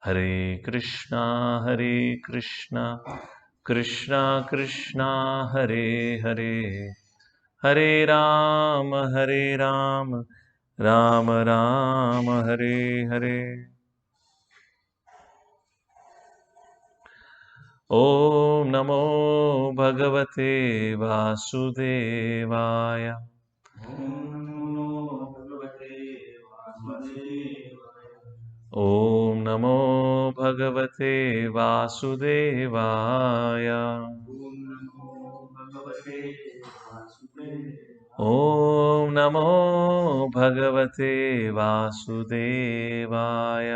हरे कृष्णा कृष्णा कृष्णा हरे हरे, हरे राम राम राम हरे हरे। ओम नमो भगवते वासुदेवाय। ओम नमो भगवते वासुदेवाय। ओम नमो भगवते वासुदेवाय।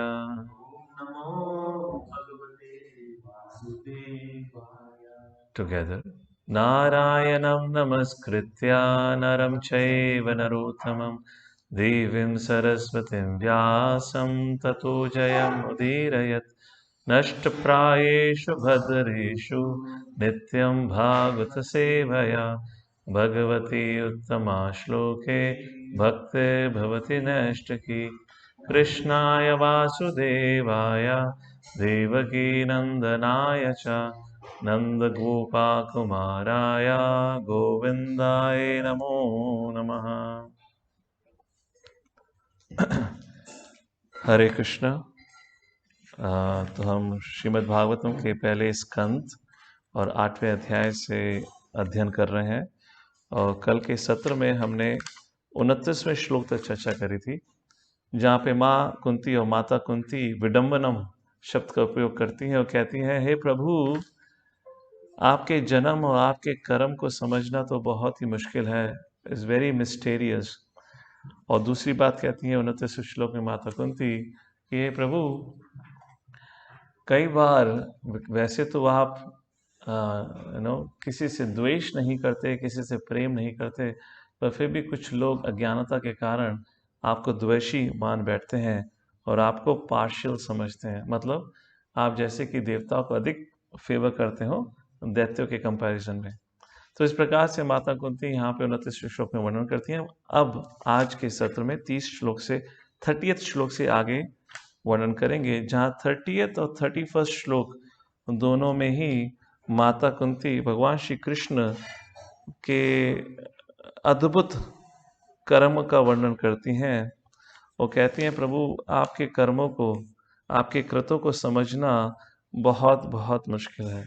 Together. Narayanam namaskritya naram chaiva narottamam devim saraswatim vyasam tato jayam udirayat nashtaprayeshu bhadreshu nityam bhagavata sevaya bhagavati uttama shloke bhakte bhavati nashtaki krishnaya vasudevaya devaki nandanaya cha नंदगोपाकुमाराय गोविंदाय नमो नमः। हरे कृष्णा। तो हम श्रीमद् भागवतम के पहले स्कंद और 8वें अध्याय से अध्ययन कर रहे हैं। और कल के सत्र में हमने 29वें श्लोक तक चर्चा करी थी, जहाँ पे माँ कुंती और माता कुंती विडम्बनम शब्द का उपयोग करती हैं और कहती हैं, हे प्रभु, आपके जन्म और आपके कर्म को समझना तो बहुत ही मुश्किल है, इज़ वेरी मिस्टेरियस। और दूसरी बात कहती है 29वें श्लोक में माता कुंती कि हे प्रभु, कई बार वैसे तो आप किसी से द्वेष नहीं करते, किसी से प्रेम नहीं करते, पर फिर भी कुछ लोग अज्ञानता के कारण आपको द्वेषी मान बैठते हैं और आपको पार्शियल समझते हैं। मतलब आप जैसे कि देवताओं को अधिक फेवर करते हो दैत्यों के कंपैरिजन में। तो इस प्रकार से माता कुंती यहाँ पे 29वें श्लोक में वर्णन करती हैं। अब आज के सत्र में 30 श्लोक से 30th श्लोक से आगे वर्णन करेंगे, जहाँ 30th और 31st श्लोक दोनों में ही माता कुंती भगवान श्री कृष्ण के अद्भुत कर्म का वर्णन करती हैं। वो कहती हैं, प्रभु, आपके कर्मों को, आपके कृतों को समझना बहुत बहुत मुश्किल है।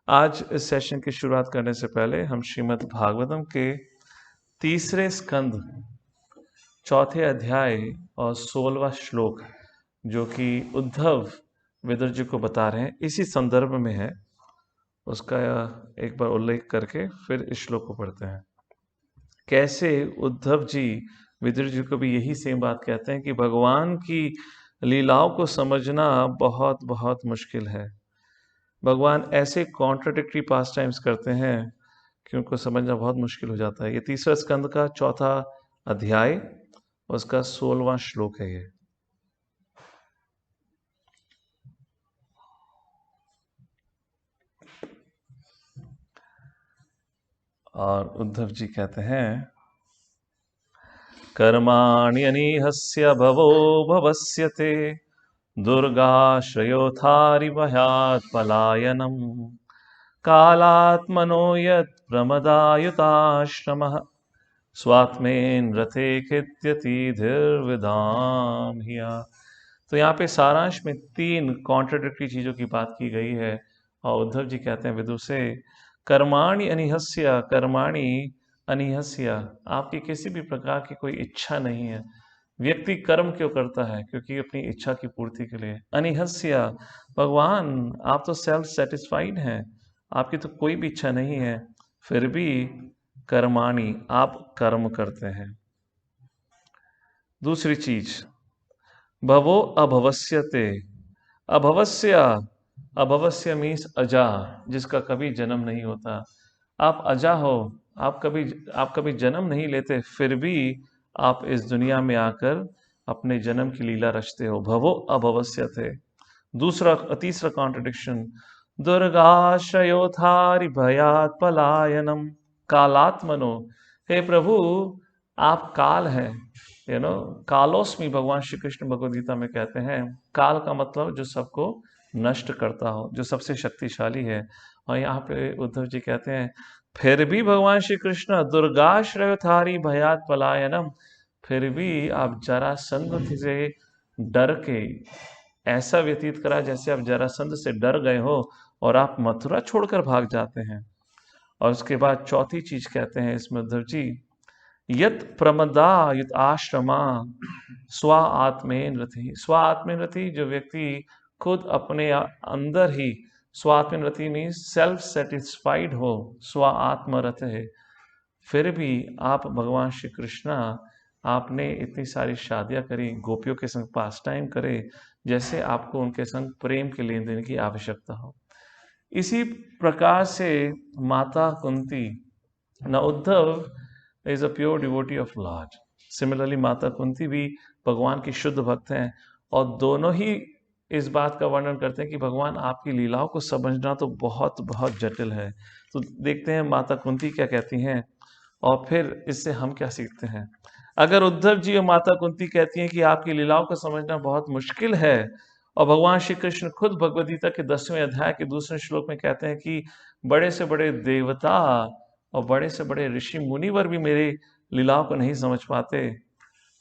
आज इस सेशन की शुरुआत करने से पहले हम श्रीमद् भागवतम के 3रे स्कंद 4थे अध्याय और 16वां श्लोक, जो कि उद्धव विदुर जी को बता रहे हैं, इसी संदर्भ में है, उसका एक बार उल्लेख करके फिर इस श्लोक को पढ़ते हैं। कैसे उद्धव जी विदुर जी को भी यही सेम बात कहते हैं कि भगवान की लीलाओं को समझना बहुत बहुत मुश्किल है। भगवान ऐसे कॉन्ट्राडिक्टरी पास टाइम्स करते हैं कि उनको समझना बहुत मुश्किल हो जाता है। ये 3रा स्कंद का 4था अध्याय, उसका 16वां श्लोक है ये। और उद्धव जी कहते हैं, कर्माणि अनीहस्य भवो भवस्यते दुर्गाश्रयोथारि भयात् पलायनम् कालात्मनो यत् प्रमदायुताश्रमः स्वात्मेन रथे खिद्यति धीर्विदाम हिया। तो यहाँ पे सारांश में 3 कॉन्ट्राडिक्टरी चीज़ों की बात की गई है। और उद्धव जी कहते हैं विदुर से, कर्माणि अनिहस्य, कर्माणि अनिहस्य, आपकी किसी भी प्रकार की कोई इच्छा नहीं है। व्यक्ति कर्म क्यों करता है? क्योंकि अपनी इच्छा की पूर्ति के लिए। अनिहस्य, भगवान आप तो सेल्फ सेटिस्फाइड हैं, आपकी तो कोई भी इच्छा नहीं है, फिर भी कर्माणि, आप कर्म करते हैं। दूसरी चीज, भवो अभवस्यते, अभवस्य, अभवस्य मीन्स अजा, जिसका कभी जन्म नहीं होता। आप अजा हो, आप कभी जन्म नहीं लेते, फिर भी आप इस दुनिया में आकर अपने जन्म की लीला रचते हो। भवो अभवस्य थे। तीसरा कॉन्ट्रडिक्शन, दुर्गाश्रयोथारि भयात् पलायनम कालात्मनो, हे प्रभु, आप काल हैं, कालोस्मी भगवान श्री कृष्ण भगवद गीता में कहते हैं। काल का मतलब जो सबको नष्ट करता हो, जो सबसे शक्तिशाली है। और यहाँ पे उद्धव जी कहते हैं, फिर भी भगवान श्री कृष्ण दुर्गाश्रय थारी भयात पलायनम, फिर भी आप जरासंध से डर के ऐसा व्यतीत करा जैसे आप जरासंध से डर गए हो और आप मथुरा छोड़कर भाग जाते हैं। और उसके बाद चौथी चीज कहते हैं इसमें उद्धव जी, यत प्रमदा युत आश्रमा स्व आत्मेन रति। स्व आत्मेन रति, जो व्यक्ति खुद अपने अंदर ही, स्व आत्मेन रति मीन्स सेल्फ सेटिस्फाइड हो, स्व आत्मरत है। फिर भी आप भगवान श्री कृष्णा, आपने इतनी सारी शादियां करी, गोपियों के संग पास टाइम करे, जैसे आपको उनके संग प्रेम के लेन देन की आवश्यकता हो। इसी प्रकार से माता कुंती, न Uddhav is a pure devotee of Lord. Similarly माता कुंती भी भगवान की शुद्ध भक्त हैं, और दोनों ही इस बात का वर्णन करते हैं कि भगवान आपकी लीलाओं को समझना तो बहुत बहुत जटिल है। तो देखते हैं माता कुंती क्या कहती हैं, और फिर इससे हम क्या सीखते हैं। अगर उद्धव जी और माता कुंती कहती हैं कि आपकी लीलाओं को समझना बहुत मुश्किल है, और भगवान श्री कृष्ण खुद भगवद गीता के 10वें अध्याय के दूसरे श्लोक में कहते हैं कि बड़े से बड़े देवता और बड़े से बड़े ऋषि मुनिवर भी मेरे लीलाओं को नहीं समझ पाते,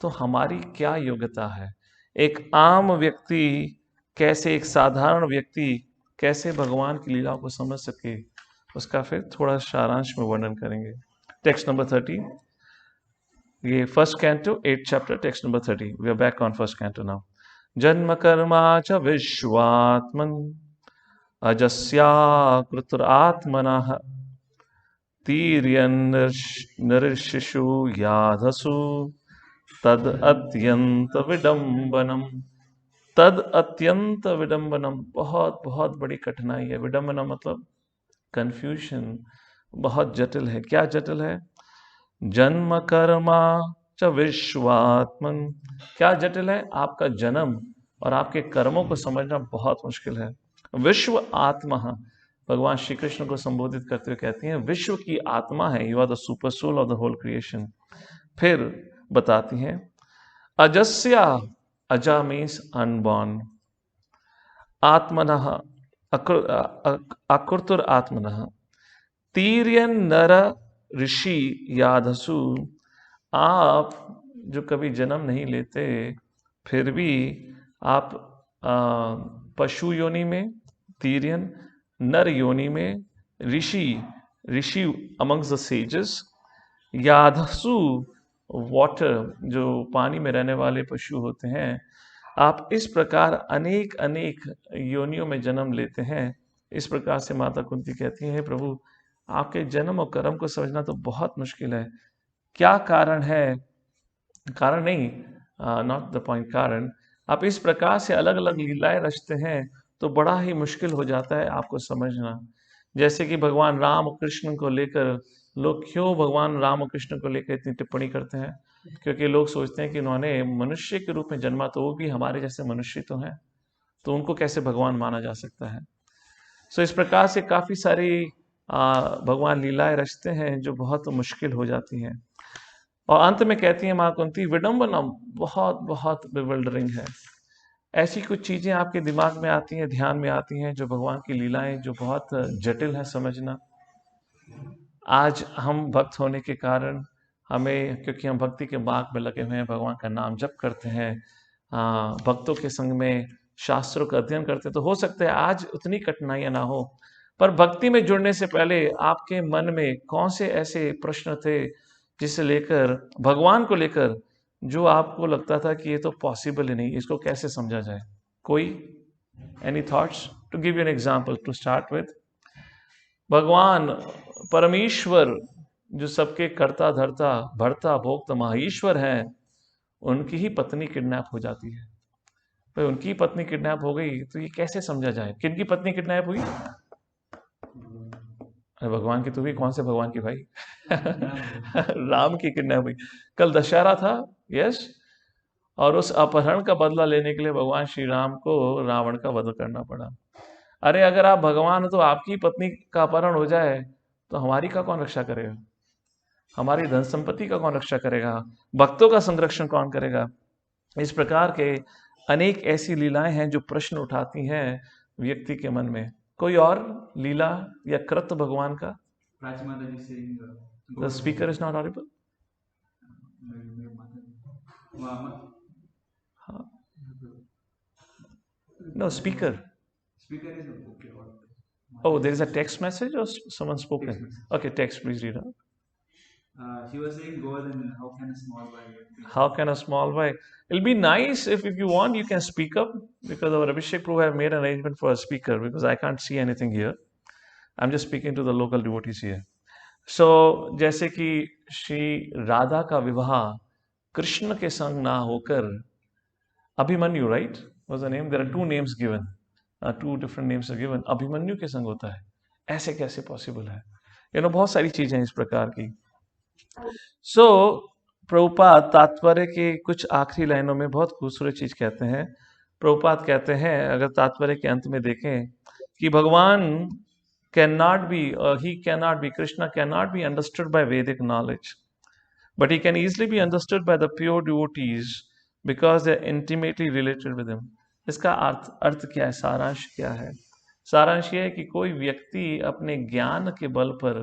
तो हमारी क्या योग्यता है। एक आम व्यक्ति कैसे, एक साधारण व्यक्ति कैसे भगवान की लीलाओं को समझ सके, उसका फिर थोड़ा सारांश में वर्णन करेंगे। टेक्स्ट नंबर 30, ये first canto 8th chapter, text number 30। We are back on first canto now. जन्म कर्मा च विश्वात्मन अजस्या कृतरात्मनः तीर्यन्नरशिशु याधसु तद अत्यंत विडंबनम। तद अत्यंत विडंबनम, बहुत बहुत बड़ी कठिनाई है। विडंबना मतलब कंफ्यूजन, बहुत जटिल है। क्या जटिल है? जन्म कर्मा च विश्वात्मन, क्या जटिल है? आपका जन्म और आपके कर्मों को समझना बहुत मुश्किल है। विश्व आत्मा, भगवान श्री कृष्ण को संबोधित करते हुए कहती हैं विश्व की आत्मा है, you are the super soul of the whole creation. फिर बताती हैं अजस्या, अजा मीन्स अनबॉर्न, आत्मनः अकृतुर आत्मनः, तीर्यन नर ऋषि याधसु, आप जो कभी जन्म नहीं लेते, फिर भी आप पशु योनि में, तीर्यन नर योनि में, ऋषि, ऋषि अमंग्स द सेजेस, याधसु वाटर, जो पानी में रहने वाले पशु होते हैं, आप इस प्रकार अनेक अनेक योनियों में जन्म लेते हैं। इस प्रकार से माता कुंती कहती है प्रभु, आपके जन्म और कर्म को समझना तो बहुत मुश्किल है। क्या कारण है? कारण नहीं, नॉट द पॉइंट, कारण। आप इस प्रकार से अलग अलग लीलाएं रचते हैं तो बड़ा ही मुश्किल हो जाता है आपको समझना। जैसे कि भगवान राम कृष्ण को लेकर लोग क्यों भगवान राम और कृष्ण को लेकर इतनी टिप्पणी करते हैं? क्योंकि लोग सोचते हैं कि उन्होंने मनुष्य के रूप में जन्मा, तो वो भी हमारे जैसे मनुष्य तो हैं, तो उनको कैसे भगवान माना जा सकता है। सो इस प्रकार से काफी सारी भगवान लीलाएं रचते हैं जो बहुत मुश्किल हो जाती हैं। और अंत में कहती है मां कुंती, विडंबना बहुत बहुत बिवल्डरिंग है। ऐसी कुछ चीजें आपके दिमाग में आती हैं, ध्यान में आती हैं, जो भगवान की लीलाएं जो बहुत जटिल है समझना। आज हम भक्त होने के कारण हमें, क्योंकि हम भक्ति के मार्ग में लगे हुए हैं, भगवान का नाम जप करते हैं, भक्तों के संग में शास्त्रों का अध्ययन करते हैं, तो हो सकता है आज उतनी कठिनाइयां ना हो। पर भक्ति में जुड़ने से पहले आपके मन में कौन से ऐसे प्रश्न थे जिसे लेकर, भगवान को लेकर, जो आपको लगता था कि ये तो पॉसिबल ही नहीं, इसको कैसे समझा जाए? कोई any thoughts? To give you an example to start with, भगवान परमेश्वर जो सबके कर्ता धर्ता भरता भोक्ता महाईश्वर हैं, उनकी ही पत्नी किडनैप हो जाती है। भाई उनकी पत्नी किडनैप हो गई तो ये कैसे समझा जाए? किनकी पत्नी किडनैप हुई? अरे भगवान की तो हुई, कौन से भगवान की भाई? राम की किडनैप हुई। कल दशहरा था, यस, और उस अपहरण का बदला लेने के लिए भगवान श्री राम को रावण का वध करना पड़ा। अरे अगर आप भगवान हो तो आपकी पत्नी का अपहरण हो जाए तो हमारी का कौन रक्षा करेगा? हमारी धन संपत्ति का कौन रक्षा करेगा? भक्तों का संरक्षण कौन करेगा? इस प्रकार के अनेक ऐसी लीलाएं हैं जो प्रश्न उठाती हैं व्यक्ति के मन में। कोई और लीला या कृत्य भगवान का? The speaker is not audible. No speaker. Oh, there is a text message or someone spoken? Okay, text, please read out. She was saying, go then, how can a small boy? How can a small boy? It'll be nice if you want, you can speak up, because our Abhishek Prabhu have made an arrangement for a speaker, because I can't see anything here. I'm just speaking to the local devotees here. So, जैसे कि श्री राधा का विवाह कृष्ण के संग ना होकर Abhimanyu, right, was the name? There are two names given. Two different names are given. Abhimanyu के संग होता है, ऐसे कैसे पॉसिबल है? बहुत सारी चीजें इस प्रकार की। सो प्रभुपाद तात्पर्य के कुछ आखिरी लाइनों में बहुत खूबसूरत चीज कहते हैं। प्रभुपाद कहते हैं, अगर तात्पर्य के अंत में देखें, कि भगवान he cannot be, Krishna cannot be understood by Vedic knowledge, but he can easily be understood by the pure devotees because they are intimately related with him. इसका अर्थ क्या है? सारांश क्या है? सारांश ये है कि कोई व्यक्ति अपने ज्ञान के बल पर,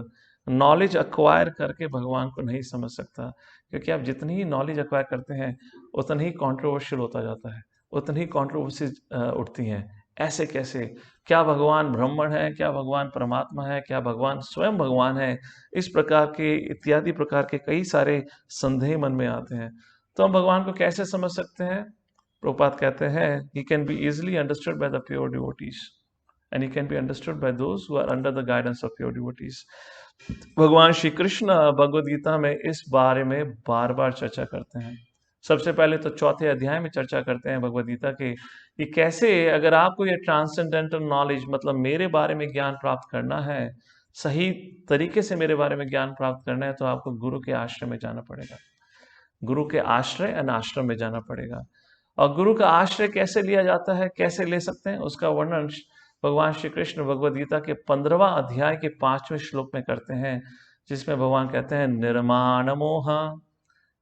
नॉलेज अक्वायर करके भगवान को नहीं समझ सकता, क्योंकि आप जितनी ही नॉलेज अक्वायर करते हैं उतना ही कंट्रोवर्शियल होता जाता है, उतनी ही कंट्रोवर्सी उठती हैं। ऐसे कैसे? क्या भगवान ब्राह्मण है? क्या भगवान परमात्मा है? क्या भगवान स्वयं भगवान है? इस प्रकार के इत्यादि प्रकार के कई सारे संदेह मन में आते हैं। तो हम भगवान को कैसे समझ सकते हैं? प्रभुपाद कहते हैं, he can be easily understood by the pure devotees and he can be understood by those who are under the guidance of pure devotees. भगवान श्री कृष्ण भगवद गीता में इस बारे में बार बार चर्चा करते हैं। सबसे पहले तो चौथे अध्याय में चर्चा करते हैं भगवद गीता के, कि कैसे अगर आपको ये ट्रांसेंडेंटल नॉलेज, मतलब मेरे बारे में ज्ञान प्राप्त करना है, सही तरीके से मेरे बारे में ज्ञान प्राप्त करना है, तो आपको गुरु के आश्रय में जाना पड़ेगा। गुरु के आश्रय और आश्रम में जाना पड़ेगा। और गुरु का आश्रय कैसे लिया जाता है, कैसे ले सकते हैं, उसका वर्णन भगवान श्री कृष्ण भगवद गीता के 15वां अध्याय के 5वें श्लोक में करते हैं, जिसमें भगवान कहते हैं, निर्माण मोह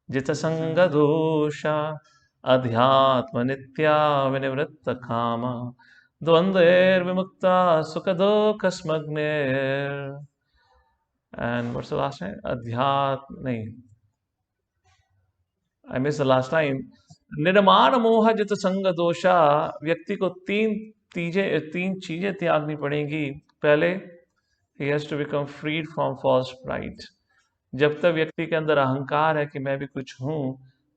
जित संग दोषा अध्यात्म नित्या विनिवृत्त कामा द्वंद्वेर विमुक्ता सुख दुख स्मग्नेर। And what's the last line? अध्यात्म नहीं, I miss the last line. निर्माण मोह जित संग दोषा, व्यक्ति को तीन चीजें त्यागनी पड़ेंगी। पहले, he has to become freed from false pride. जब तक व्यक्ति के अंदर अहंकार है कि मैं भी कुछ हूं,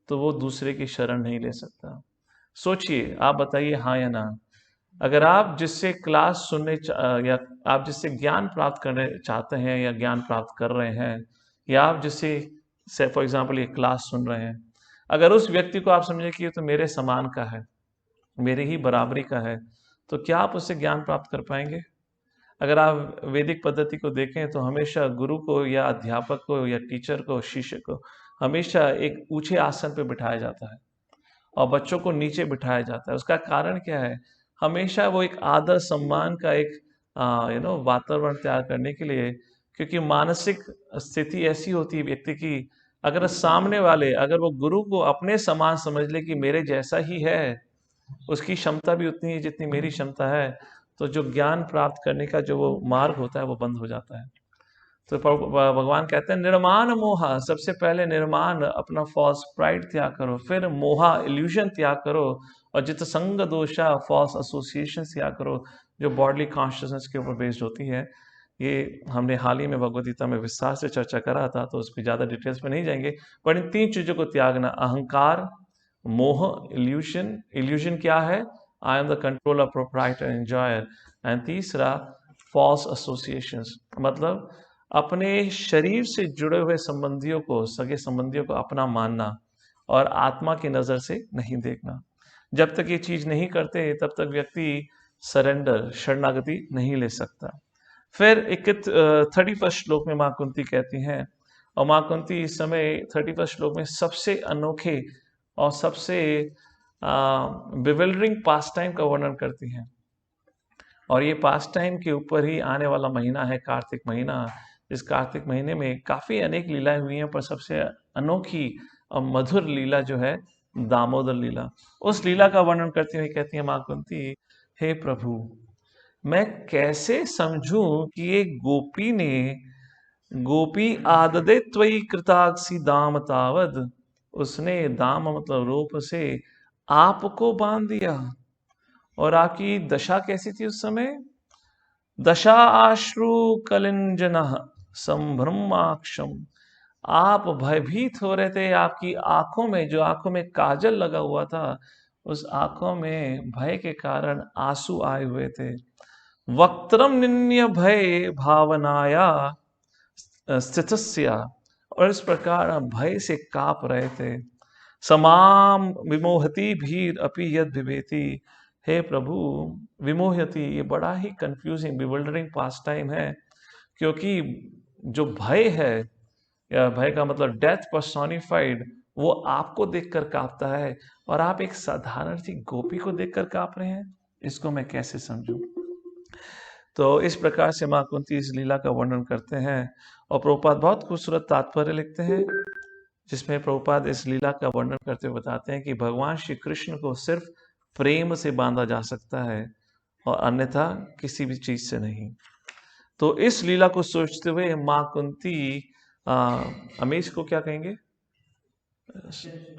तो वो दूसरे की शरण नहीं ले सकता। सोचिए, आप बताइए हाँ या ना। अगर आप जिससे क्लास सुनने या आप जिससे ज्ञान प्राप्त करने चाहते हैं या ज्ञान प्राप्त कर रहे हैं, या आप जिससे फॉर एग्जाम्पल ये क्लास सुन रहे हैं, अगर उस व्यक्ति को आप समझे कि ये तो मेरे समान का है, मेरे ही बराबरी का है, तो क्या आप उससे ज्ञान प्राप्त कर पाएंगे? अगर आप वैदिक पद्धति को देखें तो हमेशा गुरु को या अध्यापक को या टीचर को, शिष्य को हमेशा एक ऊंचे आसन पर बिठाया जाता है और बच्चों को नीचे बिठाया जाता है। उसका कारण क्या है? हमेशा वो एक आदर सम्मान का एक वातावरण तैयार करने के लिए, क्योंकि मानसिक स्थिति ऐसी होती है व्यक्ति की, अगर सामने वाले, अगर वो गुरु को अपने समान समझ ले कि मेरे जैसा ही है, उसकी क्षमता भी उतनी है जितनी मेरी क्षमता है, तो जो ज्ञान प्राप्त करने का जो वो मार्ग होता है वो बंद हो जाता है। तो भगवान कहते हैं, निर्माण मोहा, सबसे पहले निर्माण, अपना फॉल्स प्राइड त्याग करो, फिर मोहा, इल्यूजन त्याग करो, और जित संग दोषा, फॉल्स एसोसिएशन त्याग करो, जो बॉडली कॉन्शियसनेस के ऊपर बेस्ड होती है। ये हमने हाल ही में भगवद गीता में विस्तार से चर्चा करा था, तो उस पर ज़्यादा डिटेल्स में नहीं जाएंगे, पर इन तीन चीज़ों को त्यागना, अहंकार, मोह, इल्यूशन। इल्यूशन क्या है? I am the controller, proprietor, enjoyer. And तीसरा, फॉल्स एसोसिएशंस, मतलब अपने शरीर से जुड़े हुए संबंधियों को, सगे संबंधियों को अपना मानना और आत्मा की नज़र से नहीं देखना। जब तक ये चीज़ नहीं करते, तब तक व्यक्ति सरेंडर, शरणागति नहीं ले सकता। फिर 31 श्लोक में माँ कुंती कहती हैं, और माँ कुंती इस समय 31 श्लोक में सबसे अनोखे और सबसे बिविल्डरिंग पास टाइम का वर्णन करती हैं। और ये पास टाइम के ऊपर ही आने वाला महीना है कार्तिक महीना, इस कार्तिक महीने में काफी अनेक लीलाएं हुई हैं, पर सबसे अनोखी और मधुर लीला जो है दामोदर लीला। उस लीला का वर्णन करती हुए कहती है मां कुंती, हे प्रभु, मैं कैसे समझूं कि एक गोपी ने गोपी आददे त्वयि कृताक्षी दाम तावद, उसने दाम मतलब रूप से आपको बांध दिया। और आपकी दशा कैसी थी उस समय? दशा आश्रु कलिंजन संभ्रमाक्षम, आप भयभीत हो रहे थे। आपकी आंखों में, जो आंखों में काजल लगा हुआ था, उस आंखों में भय के कारण आंसू आए हुए थे। वक्त्रम निन्य भय भावनाया स्थितस्या, और इस प्रकार आप भय से कांप रहे थे। समाम विमोहति भीर अपि यद विभेति, हे प्रभु, विमोहति ये बड़ा ही कंफ्यूजिंग बिवल्डरिंग पास टाइम है, क्योंकि जो भय है, या भय का मतलब डेथ पर्सोनिफाइड, वो आपको देखकर कांपता है, और आप एक साधारण सी गोपी को देखकर कांप रहे हैं। इसको मैं कैसे समझूं? तो इस प्रकार से मां कुंती इस लीला का वर्णन करते हैं, और प्रभुपाद बहुत खूबसूरत तात्पर्य लिखते हैं, जिसमें प्रभुपाद इस लीला का वर्णन करते हुए बताते हैं कि भगवान श्री कृष्ण को सिर्फ प्रेम से बांधा जा सकता है, और अन्यथा किसी भी चीज से नहीं। तो इस लीला को सोचते हुए मां कुंती अमीश को क्या कहेंगे?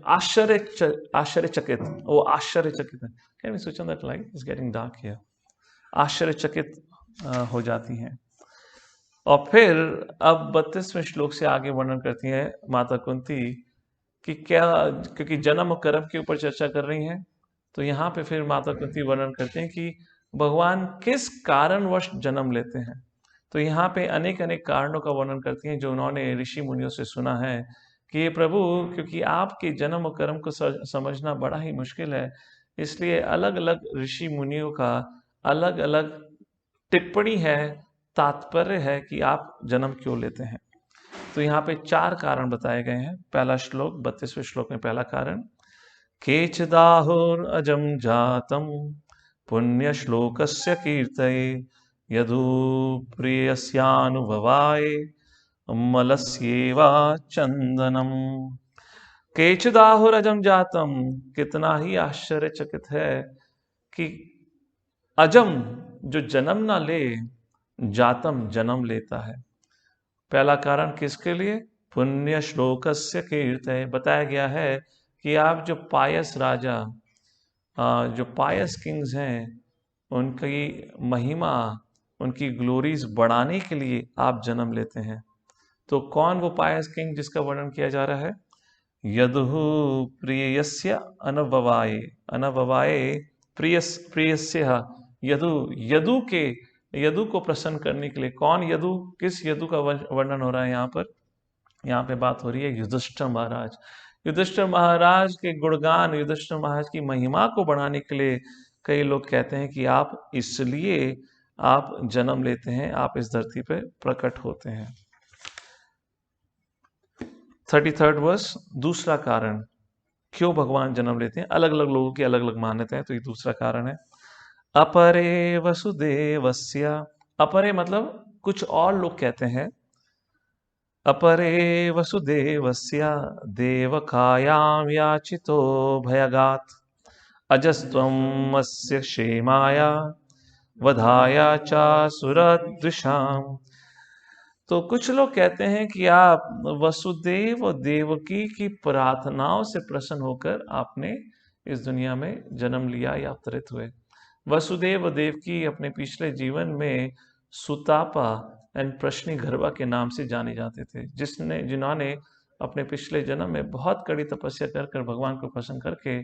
आश्चर्यचकित, वो आश्चर्यचकित है। Can we switch on that light? It's getting dark here. आश्चर्यचकित हो जाती हैं। और फिर अब 32वें श्लोक से आगे वर्णन करती है माता कुंती कि क्या, क्योंकि जन्म और कर्म के ऊपर चर्चा कर रही हैं, तो यहाँ पे फिर माता कुंती वर्णन करते हैं कि भगवान किस कारणवश जन्म लेते हैं। तो यहाँ पे अनेक अनेक कारणों का वर्णन करती हैं, जो उन्होंने ऋषि मुनियों से सुना है कि ये प्रभु, क्योंकि आपके जन्म और कर्म को समझना बड़ा ही मुश्किल है, इसलिए अलग अलग ऋषि मुनियों का अलग अलग टिप्पणी है, तात्पर्य है कि आप जन्म क्यों लेते हैं। तो यहाँ पे 4 कारण बताए गए हैं। पहला श्लोक, 32वें श्लोक में पहला कारण, केचिदाहुर अजम जातम पुण्य श्लोकस्य कीर्तये यदु प्रियस्यानुभवाय मलस्येवा चंदनम। केचिदाहुर अजम जातम, कितना ही आश्चर्यचकित है कि अजम जो जन्म ना ले, जातम जन्म लेता है। पहला कारण किसके लिए? पुण्य श्लोकस्य कीर्तये, बताया गया है कि आप जो पायस राजा, जो पायस किंग्स हैं, उनकी महिमा, उनकी ग्लोरीज बढ़ाने के लिए आप जन्म लेते हैं। तो कौन वो पायस किंग जिसका वर्णन किया जा रहा है? यदुः प्रियस्य अनभवाय, अनभवाय प्रियस्य यदु, यदु के, यदु को प्रसन्न करने के लिए। कौन यदु? किस यदु का वर्णन हो रहा है यहाँ पर? यहाँ पे बात हो रही है युधिष्ठिर महाराज। युधिष्ठिर महाराज के गुणगान, युधिष्ठिर महाराज की महिमा को बढ़ाने के लिए कई लोग कहते हैं कि आप इसलिए आप जन्म लेते हैं, आप इस धरती पे प्रकट होते हैं। 33rd वर्स, दूसरा कारण क्यों भगवान जन्म लेते हैं। अलग अलग लोगों की अलग अलग मान्यता है, तो ये दूसरा कारण है। अपरे वसुदेवस्य, अपरे मतलब कुछ और लोग कहते हैं, अपरे वसुदेवस्य देवकायां याचितो भयगात् अजस्त्वम् अस्य क्षेमाय वधाय च सुरद्विषाम्। तो कुछ लोग कहते हैं कि आप वसुदेव और देवकी की प्रार्थनाओं से प्रसन्न होकर आपने इस दुनिया में जन्म लिया या अवतरित हुए। वसुदेव और देवकी अपने पिछले जीवन में सुतापा एंड प्रश्निगर्भा के नाम से जाने जाते थे, जिन्होंने अपने पिछले जन्म में बहुत कड़ी तपस्या कर भगवान को प्रसन्न करके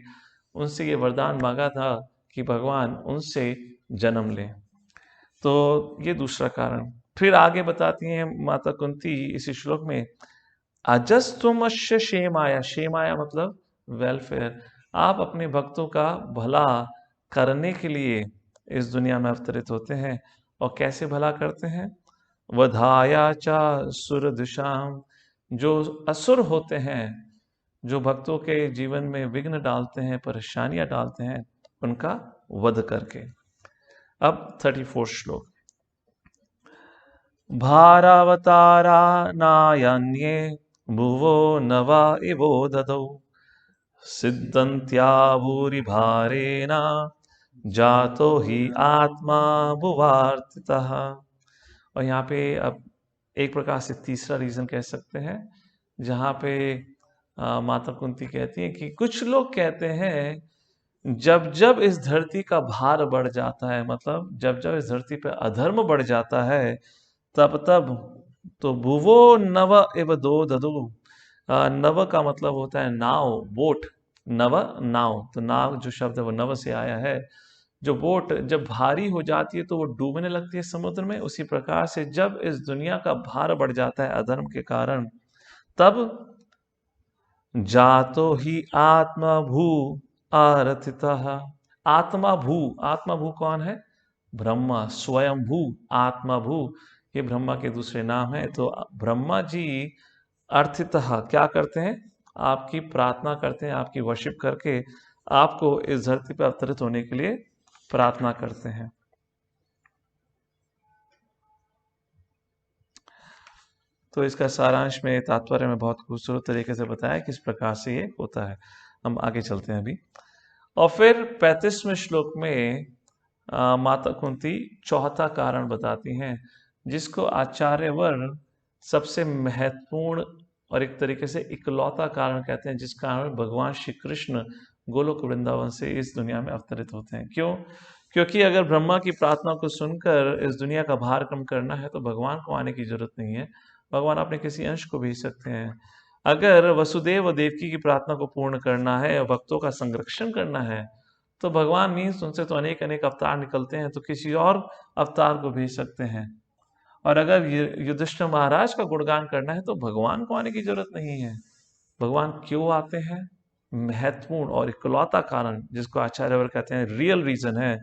उनसे ये वरदान मांगा था कि भगवान उनसे जन्म लें। तो ये दूसरा कारण। फिर आगे बताती हैं माता कुंती इसी श्लोक में, अजस्त्वमस्य क्षेमाय, क्षेमाय मतलब वेलफेयर, आप अपने भक्तों का भला करने के लिए इस दुनिया में अवतरित होते हैं। और कैसे भला करते हैं? वधाया च सुरदुषाम, जो असुर होते हैं, जो भक्तों के जीवन में विघ्न डालते हैं, परेशानियां डालते हैं, उनका वध करके। अब 34 श्लोक, भारावतारा नायन्ये भुवो नवा इवो ददौ सिद्धन्त्या भूरि भारेण जातो ही आत्मा भुवार्तितः। और यहाँ पे अब एक प्रकार से तीसरा रीजन कह सकते हैं, जहाँ पे माता कुंती कहती है कि कुछ लोग कहते हैं जब जब इस धरती का भार बढ़ जाता है, मतलब जब जब इस धरती पे अधर्म बढ़ जाता है, तब तब तो भुवो नव एव दो ददु। नव का मतलब होता है नाव, बोट। नव नाव, तो नाव जो शब्द है वो नव से आया है। जो बोट जब भारी हो जाती है तो वो डूबने लगती है समुद्र में। उसी प्रकार से जब इस दुनिया का भार बढ़ जाता है अधर्म के कारण, तब जातो ही आत्मा भू आरथितः। आत्मा भू, आत्मा भू कौन है? ब्रह्मा, स्वयं भू, आत्मा भू, ये ब्रह्मा के दूसरे नाम है। तो ब्रह्मा जी अर्थितः क्या करते हैं? आपकी प्रार्थना करते हैं, आपकी वर्शिप करके आपको इस धरती पर अवतरित होने के लिए प्रार्थना करते हैं। तो इसका सारांश में, तात्पर्य में बहुत खूबसूरत तरीके से बताया किस प्रकार से ये होता है। हम आगे चलते हैं अभी। और फिर 35वें श्लोक में माता कुंती चौथा कारण बताती हैं, जिसको आचार्यवर सबसे महत्वपूर्ण और एक तरीके से इकलौता कारण कहते हैं, जिस कारण भगवान श्री कृष्ण गोलोक वृंदावन से इस दुनिया में अवतरित होते हैं। क्यों? क्योंकि अगर ब्रह्मा की प्रार्थना को सुनकर इस दुनिया का भार कम करना है तो भगवान को आने की जरूरत नहीं है, भगवान अपने किसी अंश को भेज सकते हैं। अगर वसुदेव देवकी की प्रार्थना को पूर्ण करना है और भक्तों का संरक्षण करना है, तो भगवान मीन्स उनसे तो अनेक अनेक अवतार निकलते हैं, तो किसी और अवतार को भेज सकते हैं। और अगर युधिष्ठिर महाराज का गुणगान करना है तो भगवान को आने की जरूरत नहीं है। भगवान क्यों आते हैं? महत्वपूर्ण और इकलौता कारण, जिसको आचार्यवर कहते हैं रियल रीजन है,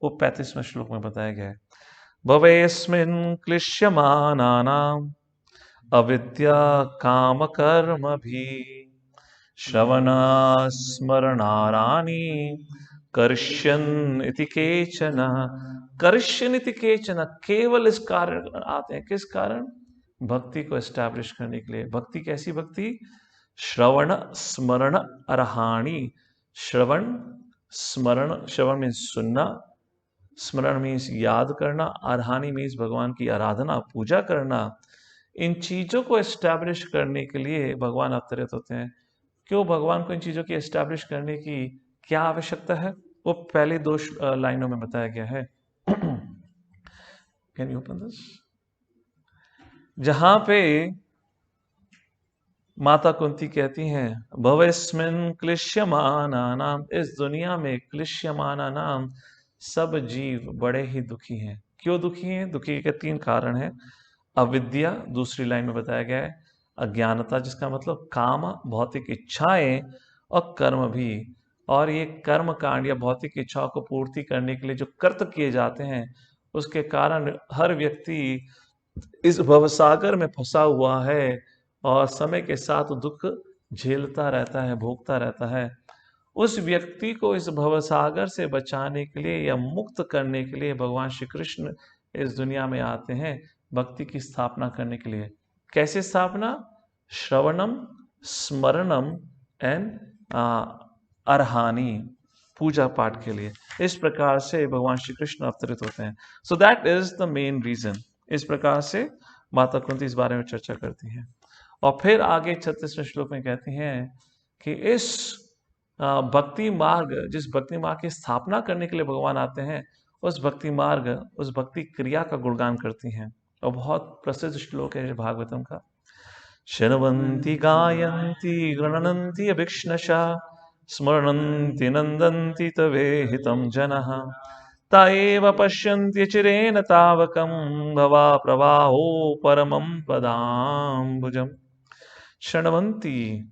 वो 35वें श्लोक में बताया गया है। भवेस्मिन् क्लिश्यमानानाम् अविद्या काम कर्म भी श्रवणा स्मरणाराणी कर्ष्यन् इति केचन। कर्ष्यन् इति केचन, केवल इस कारण आते हैं। किस कारण? भक्ति को एस्टैब्लिश करने के लिए। भक्ति कैसी भक्ति? श्रवण स्मरण अर्हाणि। श्रवण स्मरण, श्रवण मीन्स सुनना, स्मरण मीन्स याद करना, अर्हानि मीन्स भगवान की आराधना पूजा करना। इन चीजों को एस्टैब्लिश करने के लिए भगवान अवतरित होते हैं। क्यों भगवान को इन चीजों की एस्टैब्लिश करने की क्या आवश्यकता है? वो पहले दो लाइनों में बताया गया है। Can you open this? जहां पे माता कुंती कहती हैं भवेस्मिन् क्लिश्यमाना नाम, इस दुनिया में क्लिश्यमाना नाम, सब जीव बड़े ही दुखी हैं। क्यों दुखी हैं? दुखी के 3 कारण हैं। अविद्या, दूसरी लाइन में बताया गया है, अज्ञानता जिसका मतलब काम, भौतिक इच्छाएं, और कर्म भी। और ये कर्म कांड या भौतिक इच्छाओं को पूर्ति करने के लिए जो कर्त किए जाते हैं, उसके कारण हर व्यक्ति इस भवसागर में फंसा हुआ है और समय के साथ दुख झेलता रहता है, भोगता रहता है। उस व्यक्ति को इस भवसागर से बचाने के लिए या मुक्त करने के लिए भगवान श्री कृष्ण इस दुनिया में आते हैं, भक्ति की स्थापना करने के लिए। कैसे स्थापना? श्रवणम, स्मरणम एंड अर्हानि, पूजा पाठ के लिए। इस प्रकार से भगवान श्री कृष्ण अवतरित होते हैं। So that is the main reason. इस प्रकार से माता कुंती इस बारे में चर्चा करती हैं। और फिर आगे 36वें श्लोक में कहती हैं कि इस भक्ति मार्ग, जिस भक्ति मार्ग की स्थापना करने के लिए भगवान आते हैं, उस भक्ति मार्ग, उस भक्ति क्रिया का गुणगान करती हैं। और बहुत प्रसिद्ध श्लोक है भागवतम का। शृण्वन्ति गायन्ति गृणन्ति अभिक्ष्णशः स्मरणन्ति नन्दन्ति तवेहितं जनः ता एव पश्यन्ति चिरेण तावकं भवा प्रवाहो परमं पदाम्बुजम्। शृण्वन्ति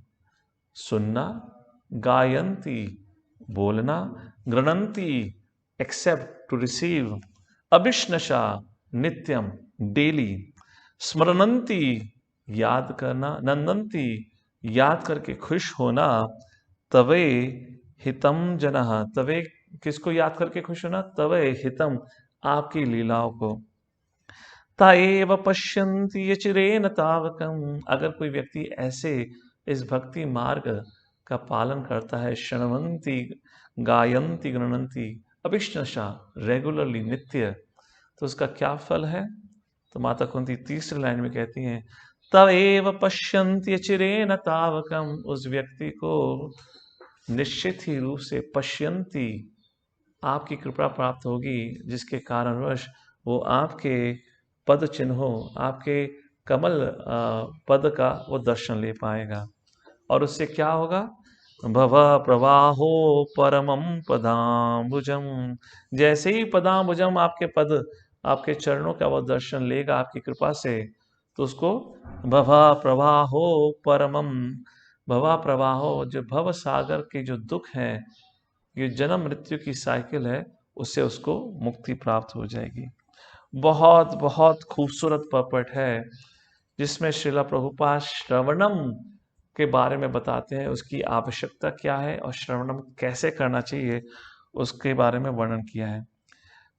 सुनना, गायन्ति बोलना, गृणन्ति एक्सेप्ट टू रिसीव, अभिष्णशा नित्यम डेली, स्मरणन्ति याद करना, नंदन्ति याद करके खुश होना, तवे हितम जनः, तवे किसको याद करके खुश होना? तवे हितम, आपकी लीलाओं को, ताएव पश्यन्ति यचिरेण तावकम्, अगर कोई व्यक्ति ऐसे इस भक्ति मार्ग का पालन करता है, शृण्वन्ति गायन्ति गृणन्ति अभिष्णशा, रेगुलरली, नित्य, तो उसका क्या फल है? तो माता कुंती तीसरी लाइन में कहती हैं, तवेव पश्यन्ति यचिरेण तावकम्, उस व्यक्ति को निश्चित ही रूप से पश्यन्ति, आपकी कृपा प्राप्त होगी, जिसके कारणवश वो आपके पद चिन्हों, आपके कमल पद का वो दर्शन ले पाएगा। और उससे क्या होगा? भव प्रवाहो परमं पदाम्बुजम, जैसे ही पदाम्बुजम, आपके पद, आपके चरणों का वो दर्शन लेगा आपकी कृपा से, तो उसको भव प्रवाहो परमम, भवा प्रवाहो, जो भव सागर के जो दुख है, ये जन्म मृत्यु की साइकिल है, उससे उसको मुक्ति प्राप्त हो जाएगी। बहुत बहुत खूबसूरत पर्पट है, जिसमें श्रीला प्रभुपाद श्रवणम के बारे में बताते हैं, उसकी आवश्यकता क्या है और श्रवणम कैसे करना चाहिए, उसके बारे में वर्णन किया है।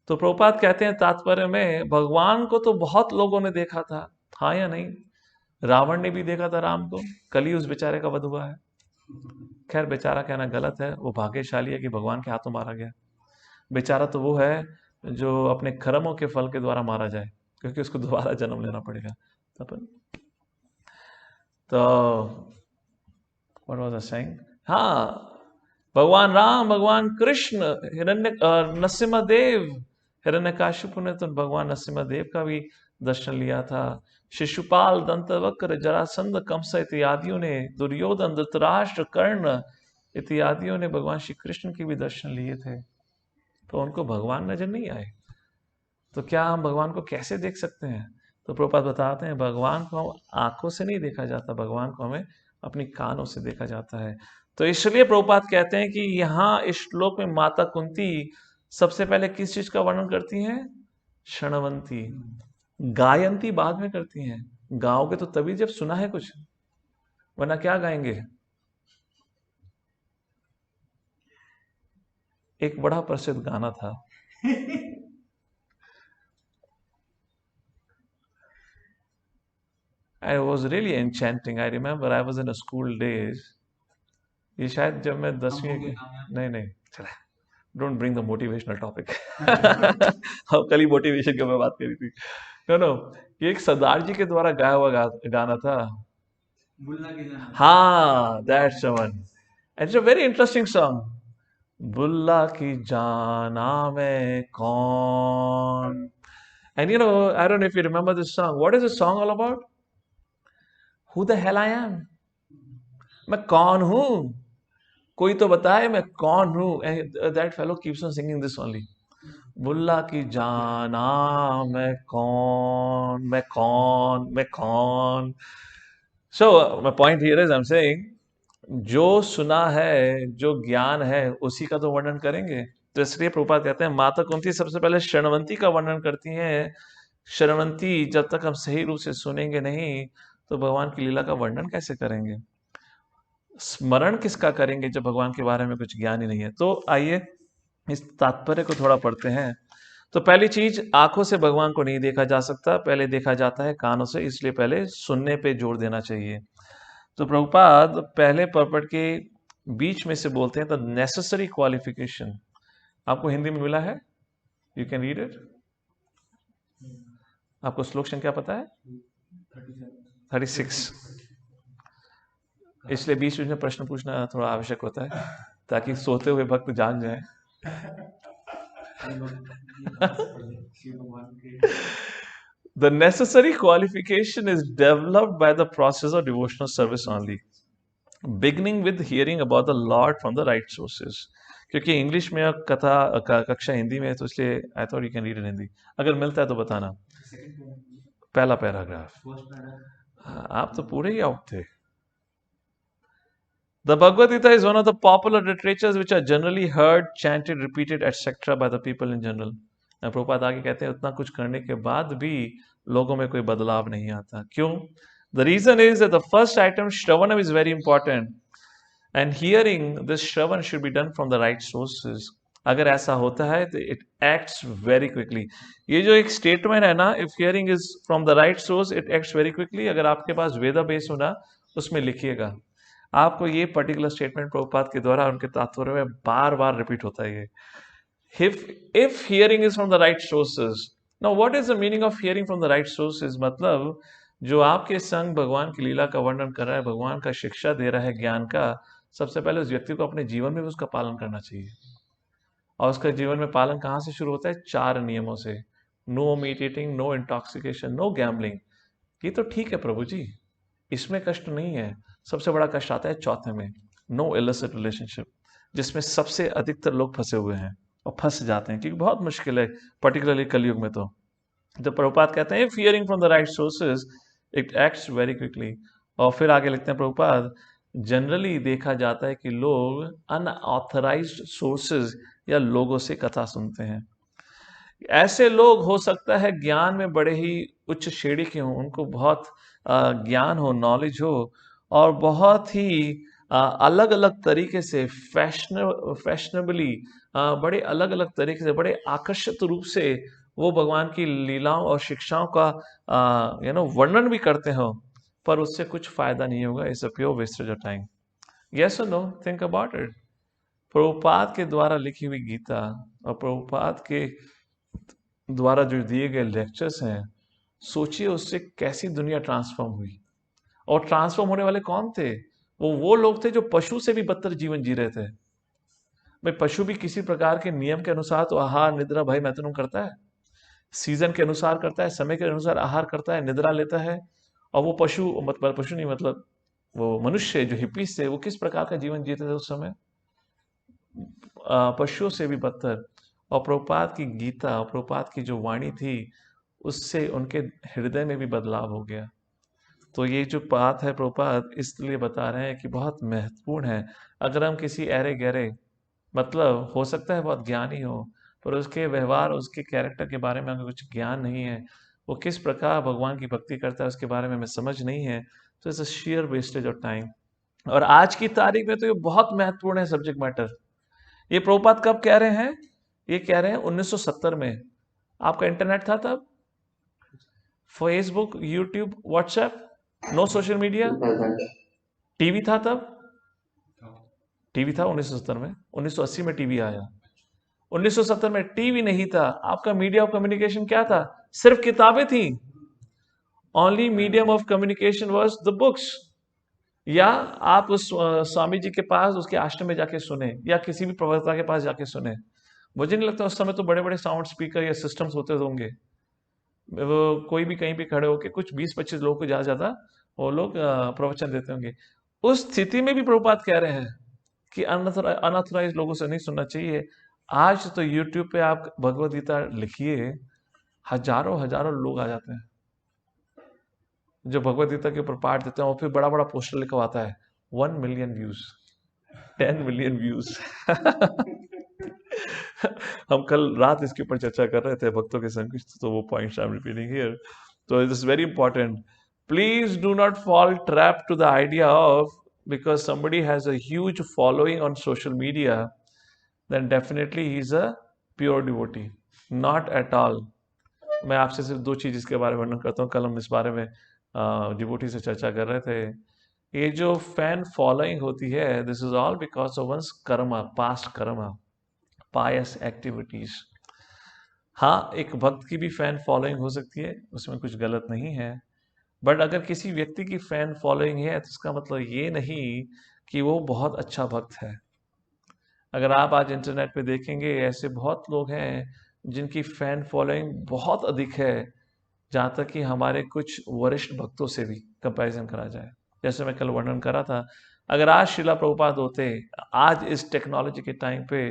तो प्रभुपाद कहते हैं तात्पर्य में, भगवान को तो बहुत लोगों ने देखा था, हाँ या नहीं? रावण ने भी देखा था राम को, कल ही उस बेचारे का वध हुआ है। खैर बेचारा कहना गलत है, वो भाग्यशाली है कि भगवान के हाथों मारा गया। बेचारा तो वो है जो अपने कर्मों के फल के द्वारा मारा जाए, क्योंकि उसको दोबारा जन्म लेना पड़ेगा। तो व्हाट वाज आई सेइंग? हाँ, भगवान राम, भगवान कृष्ण, नरसिम्हदेव, हिरण्यकाशिपु ने तो भगवान नरसिम्हदेव का भी दर्शन लिया था। शिशुपाल, दंतवक्र, जरासंध, कंस इत्यादियों ने, दुर्योधन, धृतराष्ट्र, कर्ण इत्यादियों ने भगवान श्री कृष्ण के भी दर्शन लिए थे, तो उनको भगवान नजर नहीं आए। तो क्या हम भगवान को कैसे देख सकते हैं? तो प्रभुपाद बताते हैं, भगवान को हम आंखों से नहीं देखा जाता, भगवान को हमें अपनी कानों से देखा जाता है। तो इसलिए प्रभुपाद कहते हैं कि यहाँ इस श्लोक में माता कुंती सबसे पहले किस चीज का वर्णन करती हैं? क्षणवंती। गायंती बाद में करती हैं। गाओगे तो तभी जब सुना है कुछ, वरना क्या गाएंगे? एक बड़ा प्रसिद्ध गाना था I was really enchanting. I remember I was in a school days. ये शायद जब मैं 10वीं की, नहीं चला, don't bring the motivational topic हम कल ही मोटिवेशन के ऊपर बात करी थी। नो, ये एक सरदार जी के द्वारा गाया हुआ गाना था। बुल्ला की जाना। हाँ, that's one. It's a very interesting song. Bulla की जाना मैं कौन, and you know, I don't know if you remember this song. What is this song all about? Who the hell I am? मैं कौन हूं? कोई तो बताए मैं कौन हूं? That fellow keeps on singing this only. बुल्ला की जाना मैं कौन, मैं कौन, मैं कौन। So my point here is I'm saying, जो सुना है, जो ज्ञान है, उसी का तो वर्णन करेंगे। तो इसलिए प्रभुपाद कहते हैं माता कुंती सबसे पहले शरणवंती का वर्णन करती हैं। शरणवंती, जब तक हम सही रूप से सुनेंगे नहीं, तो भगवान की लीला का वर्णन कैसे करेंगे? स्मरण किसका करेंगे जब भगवान के बारे में कुछ ज्ञान ही नहीं है? तो आइए इस तात्पर्य को थोड़ा पढ़ते हैं। तो पहली चीज, आंखों से भगवान को नहीं देखा जा सकता, पहले देखा जाता है कानों से, इसलिए पहले सुनने पे जोर देना चाहिए। तो प्रभुपाद पहले पर्पट के बीच में से बोलते हैं, द नेसेसरी क्वालिफिकेशन। आपको हिंदी में मिला है? You can read it. आपको श्लोक संख्या पता है? 36। इसलिए बीच बीच में प्रश्न पूछना थोड़ा आवश्यक होता है, ताकि सोते हुए भक्त जान जाए। The necessary qualification is developed by the process of devotional service only, beginning with hearing about the Lord from the right sources. क्योंकि इंग्लिश में कक्षा हिंदी में है, तो इसलिए I thought you can read in Hindi. अगर मिलता है तो बताना। पहला पैराग्राफ। आप तो पूरे ही आउट थे। The Bhagavad Gita is one of the popular literatures which are generally heard, chanted, repeated, etc. by the people in general. Prabhupada आगे कहते हैं, उतना कुछ करने के बाद भी लोगों में कोई बदलाव नहीं आता। क्यों? The reason is that the first item, Shravanam, is very important, and hearing this Shravan should be done from the right sources. अगर ऐसा होता है तो इट एक्ट्स वेरी क्विकली। ये जो एक स्टेटमेंट है ना, if hearing is from the right source it acts very quickly, अगर आपके पास वेदा बेस हो ना, उसमें लिखिएगा। आपको ये पर्टिकुलर स्टेटमेंट प्रभुपाद के द्वारा उनके तात्पर्य में बार बार रिपीट होता है ये। if hearing is from the right sources, now what is the meaning of hearing from the right sources? मतलब जो आपके संग भगवान की लीला का वर्णन कर रहा है, भगवान का शिक्षा दे रहा है ज्ञान का, सबसे पहले उस व्यक्ति को अपने जीवन में भी उसका पालन करना चाहिए। और उसका जीवन में पालन कहाँ से शुरू होता है? 4 नियमों से। No meat eating, no intoxication, no gambling. ये तो ठीक है प्रभु जी, इसमें कष्ट नहीं है। सबसे बड़ा कष्ट आता है चौथे में, नो इलिसिट रिलेशनशिप, जिसमें सबसे अधिकतर लोग फंसे हुए हैं और फंस जाते हैं, क्योंकि बहुत मुश्किल है, पर्टिकुलरली कलयुग में। तो प्रभुपाद कहते हैं hearing from the right sources it acts very quickly. और फिर आगे लिखते हैं प्रभुपाद, जनरली देखा जाता है कि लोग अनऑथराइज्ड सोर्सेज या लोगों से कथा सुनते हैं। ऐसे लोग हो सकता है ज्ञान में बड़े ही उच्च श्रेणी के हों, उनको बहुत ज्ञान हो, नॉलेज हो, और बहुत ही अलग अलग तरीके से फैशनेबली, बड़े अलग अलग तरीके से, बड़े आकर्षित रूप से वो भगवान की लीलाओं और शिक्षाओं का वर्णन भी करते हो, पर उससे कुछ फायदा नहीं होगा। It's a pure wastage of time. Yes और no? Think about it. Prabhupada के द्वारा लिखी हुई गीता और प्रभुपाद के द्वारा जो दिए गए लेक्चर्स हैं, सोचिए उससे कैसी दुनिया ट्रांसफॉर्म हुई। और ट्रांसफॉर्म होने वाले कौन थे? वो लोग थे जो पशु से भी बदतर जीवन जी रहे थे। भाई पशु भी किसी प्रकार के नियम के अनुसार तो आहार निद्रा भय मैथुन करता है, सीजन के अनुसार करता है, समय के अनुसार आहार करता है, निद्रा लेता है। और वो पशु, मतलब पशु नहीं, मतलब वो मनुष्य जो हिप्पीज थे, वो किस प्रकार का जीवन जीते थे उस समय? पशुओं से भी बदतर। और प्रभुपाद की गीता और प्रभुपाद की जो वाणी थी, उससे उनके हृदय में भी बदलाव हो गया। तो ये जो बात है प्रभुपाद इसलिए बता रहे हैं कि बहुत महत्वपूर्ण है। अगर हम किसी अरे गहरे, मतलब हो सकता है बहुत ज्ञानी हो, पर उसके व्यवहार, उसके कैरेक्टर के बारे में हमें कुछ ज्ञान नहीं है, वो किस प्रकार भगवान की भक्ति करता है उसके बारे में हमें समझ नहीं है, तो it's a share wastage of time. और आज की तारीख में तो ये बहुत महत्वपूर्ण है सब्जेक्ट मैटर। ये प्रभुपाद कब कह रहे हैं? ये कह रहे हैं 1970 में। आपका इंटरनेट था तब? Facebook, YouTube, WhatsApp, no social media. TV था तब? टीवी था 1970 में। 1980 में टीवी आया। 1970 में टीवी नहीं था। आपका मीडिया ऑफ कम्युनिकेशन क्या था? सिर्फ किताबें थी। Only medium of communication was the books. या आप उस स्वामी जी के पास, उसके आश्रम में जाके सुने, या किसी भी प्रवक्ता के पास जाके सुने। मुझे नहीं लगता उस समय तो बड़े बड़े साउंड स्पीकर या सिस्टम्स होते होंगे। वो कोई भी कहीं भी खड़े होके कुछ 20-25 लोगों को ज्यादा वो लोग प्रवचन देते होंगे। उस स्थिति में भी प्रभुपाद कह रहे हैं कि अनऑथराइज लोगों से नहीं सुनना चाहिए। आज तो यूट्यूब पे आप भगवद गीता लिखिए, हजारों हजारों लोग आ जाते हैं जो भगवद गीता के ऊपर पाठ देते हैं, और फिर बड़ा बड़ा पोस्टर लिखवाता है 1 मिलियन व्यूज, 10 मिलियन व्यूज। हम कल रात इसके ऊपर चर्चा कर रहे थे भक्तों के संकुच, तो वो points I am repeating here. तो it is very important. Please do not fall trap to the idea of because somebody has a huge following on social media, then definitely he's a pure devotee. Not at all. मैं आपसे सिर्फ 2 चीज इसके बारे में वर्णन करता हूँ। कल हम इस बारे में डिवोटी से चर्चा कर रहे थे। ये जो फैन फॉलोइंग होती है, this is all because of one's karma, past karma, pious activities. हाँ, एक भक्त की भी फैन फॉलोइंग हो सकती है, उसमें कुछ गलत नहीं है। बट अगर किसी व्यक्ति की फैन फॉलोइंग है तो इसका मतलब ये नहीं कि वो बहुत अच्छा भक्त है। अगर आप आज इंटरनेट पे देखेंगे, ऐसे बहुत लोग हैं जिनकी फैन फॉलोइंग बहुत अधिक है, जहाँ तक कि हमारे कुछ वरिष्ठ भक्तों से भी कंपैरिजन करा जाए। जैसे मैं कल वर्णन करा था, अगर आज शिला प्रभुपाद होते, आज इस टेक्नोलॉजी के टाइम पे,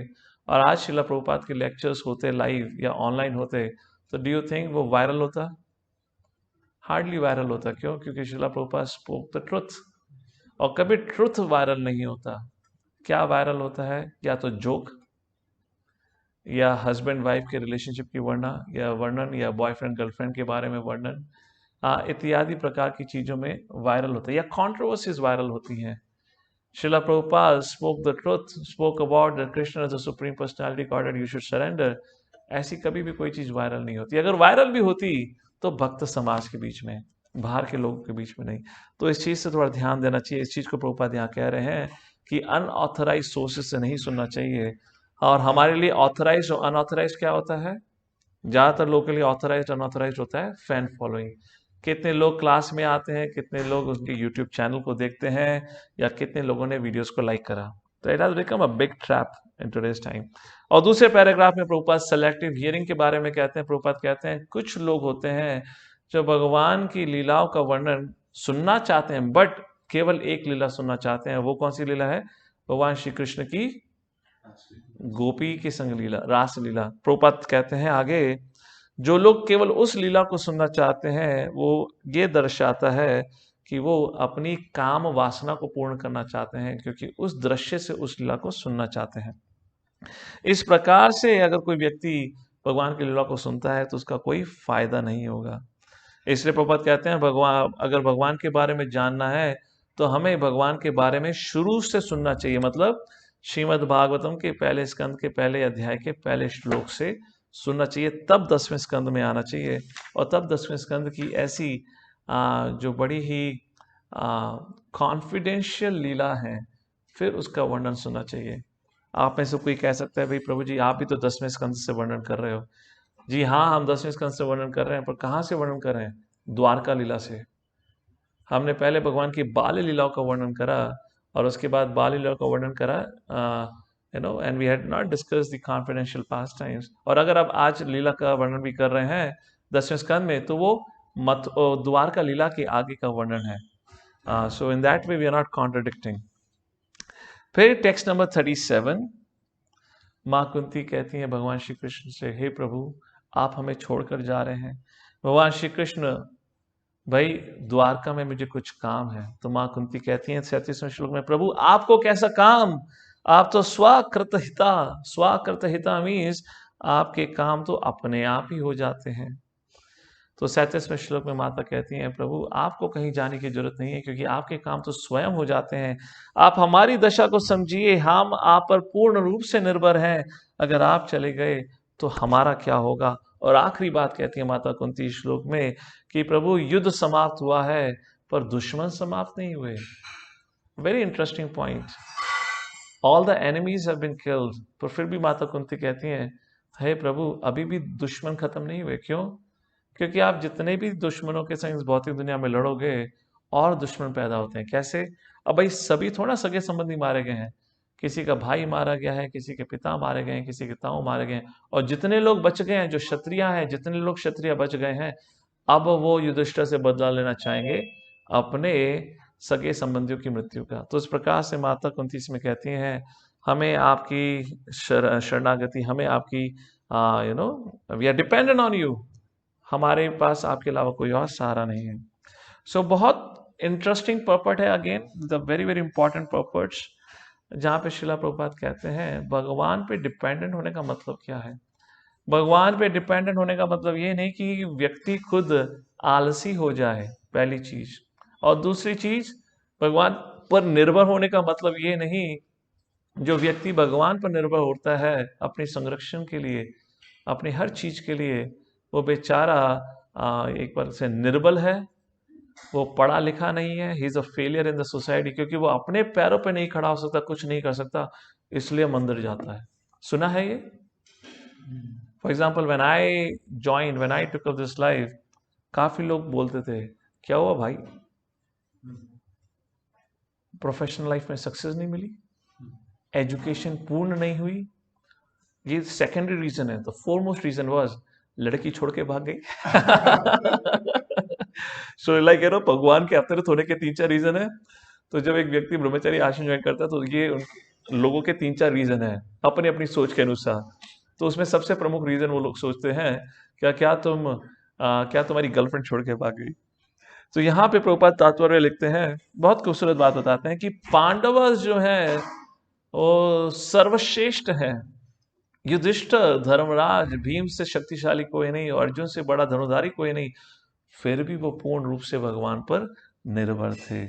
और आज शिला प्रभुपाद के लेक्चर्स होते लाइव या ऑनलाइन होते, तो डू यू थिंक वो वायरल होता? हार्डली वायरल होता। क्यों? क्योंकि शिला प्रभुपाद स्पोक द ट्रुथ। और कभी ट्रुथ वायरल नहीं होता। क्या वायरल होता है? या तो जोक, या हस्बैंड वाइफ के रिलेशनशिप की वर्णन, या बॉयफ्रेंड गर्लफ्रेंड के बारे में वर्णन, इत्यादि प्रकार की चीजों में वायरल होता है, या कंट्रोवर्सीज वायरल होती हैं। Srila Prabhupada spoke the truth, spoke about that Krishna is the supreme personality Godhead, you should surrender. ऐसी कभी भी कोई चीज वायरल नहीं होती, अगर वायरल भी होती तो भक्त समाज के बीच में, बाहर के लोगों के बीच में नहीं। तो इस चीज से थोड़ा ध्यान देना चाहिए। इस चीज को प्रभुपाद यहाँ कह रहे हैं कि अनऑथराइज सोर्सेज से नहीं सुनना चाहिए। और हमारे लिए ऑथराइज और अनऑथराइज क्या होता है? ज्यादातर लोगों के लिए ऑथराइज अनऑथराइज होता है फैन फॉलोइंग। कितने लोग क्लास में आते हैं, कितने लोग उसके यूट्यूब चैनल को देखते हैं, या कितने लोगों ने वीडियोस को लाइक करा। तो it has become a big trap in today's time. और दूसरे पैराग्राफ में प्रभुपाद सेलेक्टिव हियरिंग के बारे में कहते हैं। प्रभुपाद कहते हैं कुछ लोग होते हैं जो भगवान की लीलाओं का वर्णन सुनना चाहते हैं, बट केवल एक लीला सुनना चाहते हैं। वो कौन सी लीला है? भगवान श्री कृष्ण की गोपी की संग लीला, रास लीला। प्रभुपाद कहते हैं आगे, जो लोग केवल उस लीला को सुनना चाहते हैं, वो ये दर्शाता है कि वो अपनी काम वासना को पूर्ण करना चाहते हैं, क्योंकि उस दृश्य से उस लीला को सुनना चाहते हैं। इस प्रकार से अगर कोई व्यक्ति भगवान की लीला को सुनता है तो उसका कोई फायदा नहीं होगा। इसलिए प्रभुपाद कहते हैं भगवान, अगर भगवान के बारे में जानना है तो हमें भगवान के बारे में शुरू से सुनना चाहिए। मतलब श्रीमद् भागवतम के पहले स्कंद के पहले अध्याय के पहले श्लोक से सुनना चाहिए, तब 10वें स्कंद में आना चाहिए। और तब 10वें स्कंद की ऐसी जो बड़ी ही कॉन्फिडेंशियल लीला है, फिर उसका वर्णन सुनना चाहिए। आप में से कोई कह सकता है, भाई प्रभु जी आप भी तो 10वें स्कंद से वर्णन कर रहे हो। जी हाँ, हम 10वें स्कंद से वर्णन कर रहे हैं, पर कहाँ से वर्णन कर रहे हैं? द्वारका लीला से। हमने पहले भगवान की बाल लीलाओं का वर्णन करा, और उसके बाद बाल लीलाओं का वर्णन करा, and we had not discuss the confidential pastimes. और अगर आप आज लीला का वर्णन भी कर रहे हैं 10वें स्कंद में, तो वो द्वारका लीला के आगे का वर्णन है। So in that way we are not contradicting. फिर टेक्स्ट नंबर 37, माँ कुंती कहती हैं भगवान श्री कृष्ण से, हे प्रभु आप हमें छोड़कर जा रहे हैं। भगवान श्री कृष्ण, भाई द्वारका में मुझे कुछ काम है। तो माँ कुंती कहती हैं 37वें श्लोक में, प्रभु आपको कैसा काम, आप तो स्वकृत हिता मीन्स आपके काम तो अपने आप ही हो जाते हैं। तो 37वें श्लोक में माता कहती हैं, प्रभु आपको कहीं जाने की जरूरत नहीं है, क्योंकि आपके काम तो स्वयं हो जाते हैं। आप हमारी दशा को समझिए, हम आप पर पूर्ण रूप से निर्भर हैं। अगर आप चले गए तो हमारा क्या होगा? और आखिरी बात कहती है माता कुंती श्लोक में कि प्रभु युद्ध समाप्त हुआ है, पर दुश्मन समाप्त नहीं हुए। Very interesting point. All the enemies have been killed, पर फिर भी माता कुंती कहती हैं, हे प्रभु अभी भी दुश्मन खत्म नहीं हुए। क्यों? क्योंकि आप जितने भी दुश्मनों के संग इस भौतिक दुनिया में लड़ोगे, और दुश्मन पैदा होते हैं। कैसे? अब भाई सभी थोड़ा सगे संबंधी मारे गए हैं, किसी का भाई मारा गया है, किसी के पिता मारे गए हैं, किसी के ताऊ मारे गए हैं, और जितने लोग बच गए हैं, जो क्षत्रिय हैं, जितने लोग क्षत्रिय बच गए हैं, अब वो युधिष्ठिर से बदला लेना चाहेंगे अपने सगे संबंधियों की मृत्यु का। तो इस प्रकार से माता कुंती इसमें कहती हैं, हमें आपकी शरणागति, हमें आपकी we are dependent on you, हमारे पास आपके अलावा कोई और सहारा नहीं है। सो बहुत इंटरेस्टिंग पर्पट है, again the very very important purports, जहाँ पे शिला प्रभुपाद कहते हैं भगवान पे डिपेंडेंट होने का मतलब क्या है। भगवान पे डिपेंडेंट होने का मतलब ये नहीं कि व्यक्ति खुद आलसी हो जाए, पहली चीज। और दूसरी चीज, भगवान पर निर्भर होने का मतलब ये नहीं, जो व्यक्ति भगवान पर निर्भर होता है अपने संरक्षण के लिए, अपनी हर चीज के लिए, वो बेचारा एक बार से निर्बल है, वो पढ़ा लिखा नहीं है, he is a failure in the society, क्योंकि वो अपने पैरों पे नहीं खड़ा हो सकता, कुछ नहीं कर सकता, इसलिए मंदिर जाता है। सुना है ये? For example when I took up this life, काफी लोग बोलते थे, क्या हुआ भाई, प्रोफेशनल लाइफ में सक्सेस नहीं मिली, एजुकेशन पूर्ण नहीं हुई? ये सेकेंडरी रीजन है। द फोरमोस्ट रीजन वाज लड़की छोड़ के भाग गई। सो लाइक भगवान के अवतरित होने के 3-4 रीजन है। तो जब एक व्यक्ति ब्रह्मचारी आश्रम ज्वाइन करता है, तो ये लोगों के 3-4 रीजन है अपनी अपनी सोच के अनुसार। तो उसमें सबसे प्रमुख रीजन वो लोग सोचते हैं, क्या तुम्हारी गर्लफ्रेंड छोड़ के भाग गई? तो यहाँ पे प्रभुपाद तात्पर्य लिखते हैं, बहुत खूबसूरत बात बताते हैं कि पांडव जो है वो सर्वश्रेष्ठ है। युधिष्ठिर, धर्मराज, भीम से शक्तिशाली कोई नहीं, अर्जुन से बड़ा धनुधारी कोई नहीं, फिर भी वो पूर्ण रूप से भगवान पर निर्भर थे।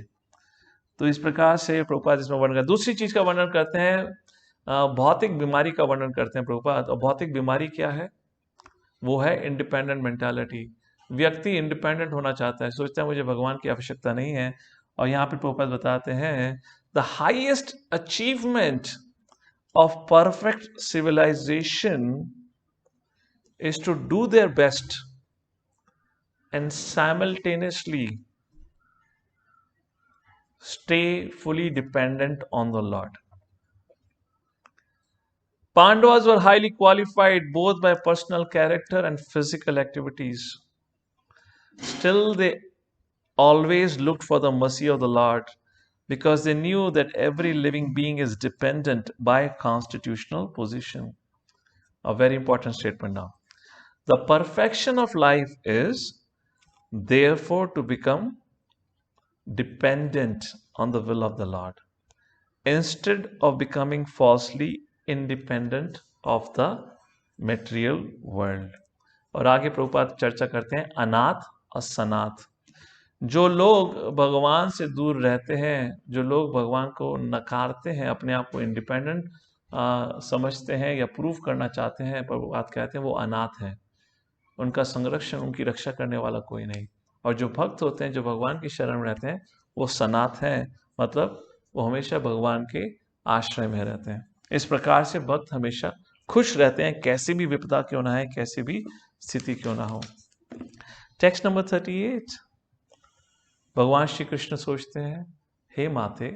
तो इस प्रकार से प्रभुपाद इसमें वर्णन कर, दूसरी चीज का वर्णन करते हैं, भौतिक बीमारी का वर्णन करते हैं प्रभुपाद। और भौतिक बीमारी क्या है? वो है इंडिपेंडेंट मेंटालिटी। व्यक्ति इंडिपेंडेंट होना चाहता है, सोचता है मुझे भगवान की आवश्यकता नहीं है। और यहाँ पे प्रभुपाद बताते हैं the highest achievement of perfect civilization is to do their best and simultaneously stay fully dependent on the Lord. Pandavas were highly qualified both by personal character and physical activities. Still, they always looked for the mercy of the Lord because they knew that every living being is dependent by constitutional position. A very important statement now. The perfection of life is therefore to become dependent on the will of the Lord instead of becoming falsely independent of the material world. और आगे प्रभुपाद चर्चा करते हैं अनाथ और सनाथ। जो लोग भगवान से दूर रहते हैं, जो लोग भगवान को नकारते हैं, अपने आप को इंडिपेंडेंट समझते हैं या प्रूव करना चाहते हैं, प्रभुपाद कहते हैं वो अनाथ हैं। उनका संरक्षण, उनकी रक्षा करने वाला कोई नहीं। और जो भक्त होते हैं, जो भगवान की शरण में रहते हैं, वो सनाथ हैं, मतलब वो हमेशा भगवान के आश्रय में रहते हैं। इस प्रकार से भक्त हमेशा खुश रहते हैं, कैसी भी विपदा क्यों ना है, कैसी भी स्थिति क्यों ना हो। Text number 38। भगवान श्री कृष्ण सोचते हैं, हे माते,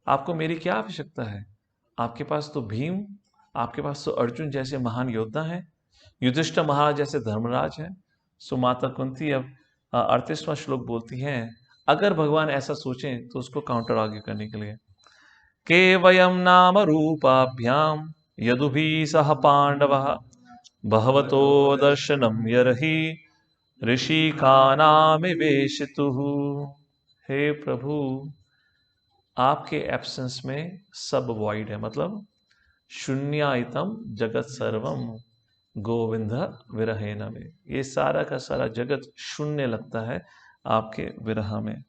आपको मेरी क्या आवश्यकता है? आपके पास तो भीम, आपके पास तो अर्जुन जैसे महान योद्धा हैं, युधिष्ठिर महाराज जैसे धर्मराज हैं। सो माता कुंती अब 38वां श्लोक बोलती हैं, अगर भगवान ऐसा सोचें तो उसको काउंटर आर्ग्यू करने के लिए, के वयम नाम रूपाभ्याम यदुभि सह पांडवः बहवतो दर्शनम यरहि ऋषिकानामिवेशितुः। हे प्रभु, आपके एब्सेंस में सब वॉइड है, मतलब शून्यायतम जगत सर्वम गोविंद विरहेण में। ये सारा का सारा जगत शून्य लगता है आपके विरह में।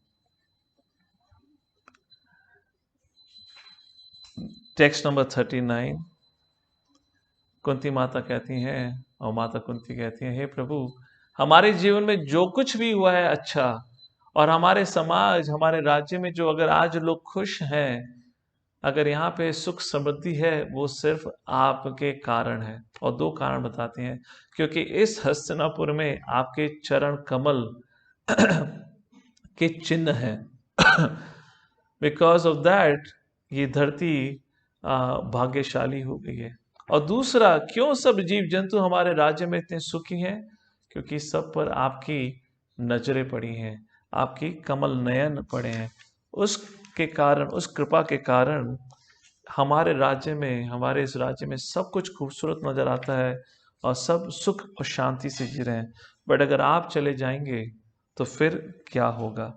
Text number 39। कुंती माता कहती हैं, और माता कुंती कहती हैं, हे प्रभु, हमारे जीवन में जो कुछ भी हुआ है अच्छा, और हमारे समाज, हमारे राज्य में जो अगर आज लोग खुश हैं, अगर यहाँ पे सुख समृद्धि है, वो सिर्फ आपके कारण है। और दो कारण बताते हैं, क्योंकि इस हस्तिनापुर में आपके चरण कमल के चिन्ह हैं। बिकॉज ऑफ दैट ये धरती भाग्यशाली हो गई है। और दूसरा, क्यों सब जीव जंतु हमारे राज्य में इतने सुखी हैं? क्योंकि सब पर आपकी नजरें पड़ी हैं, आपकी कमल नयन पड़े हैं। उसके कारण, उस कृपा के कारण हमारे राज्य में, हमारे इस राज्य में सब कुछ खूबसूरत नजर आता है और सब सुख और शांति से जी रहे हैं। बट अगर आप चले जाएंगे तो फिर क्या होगा?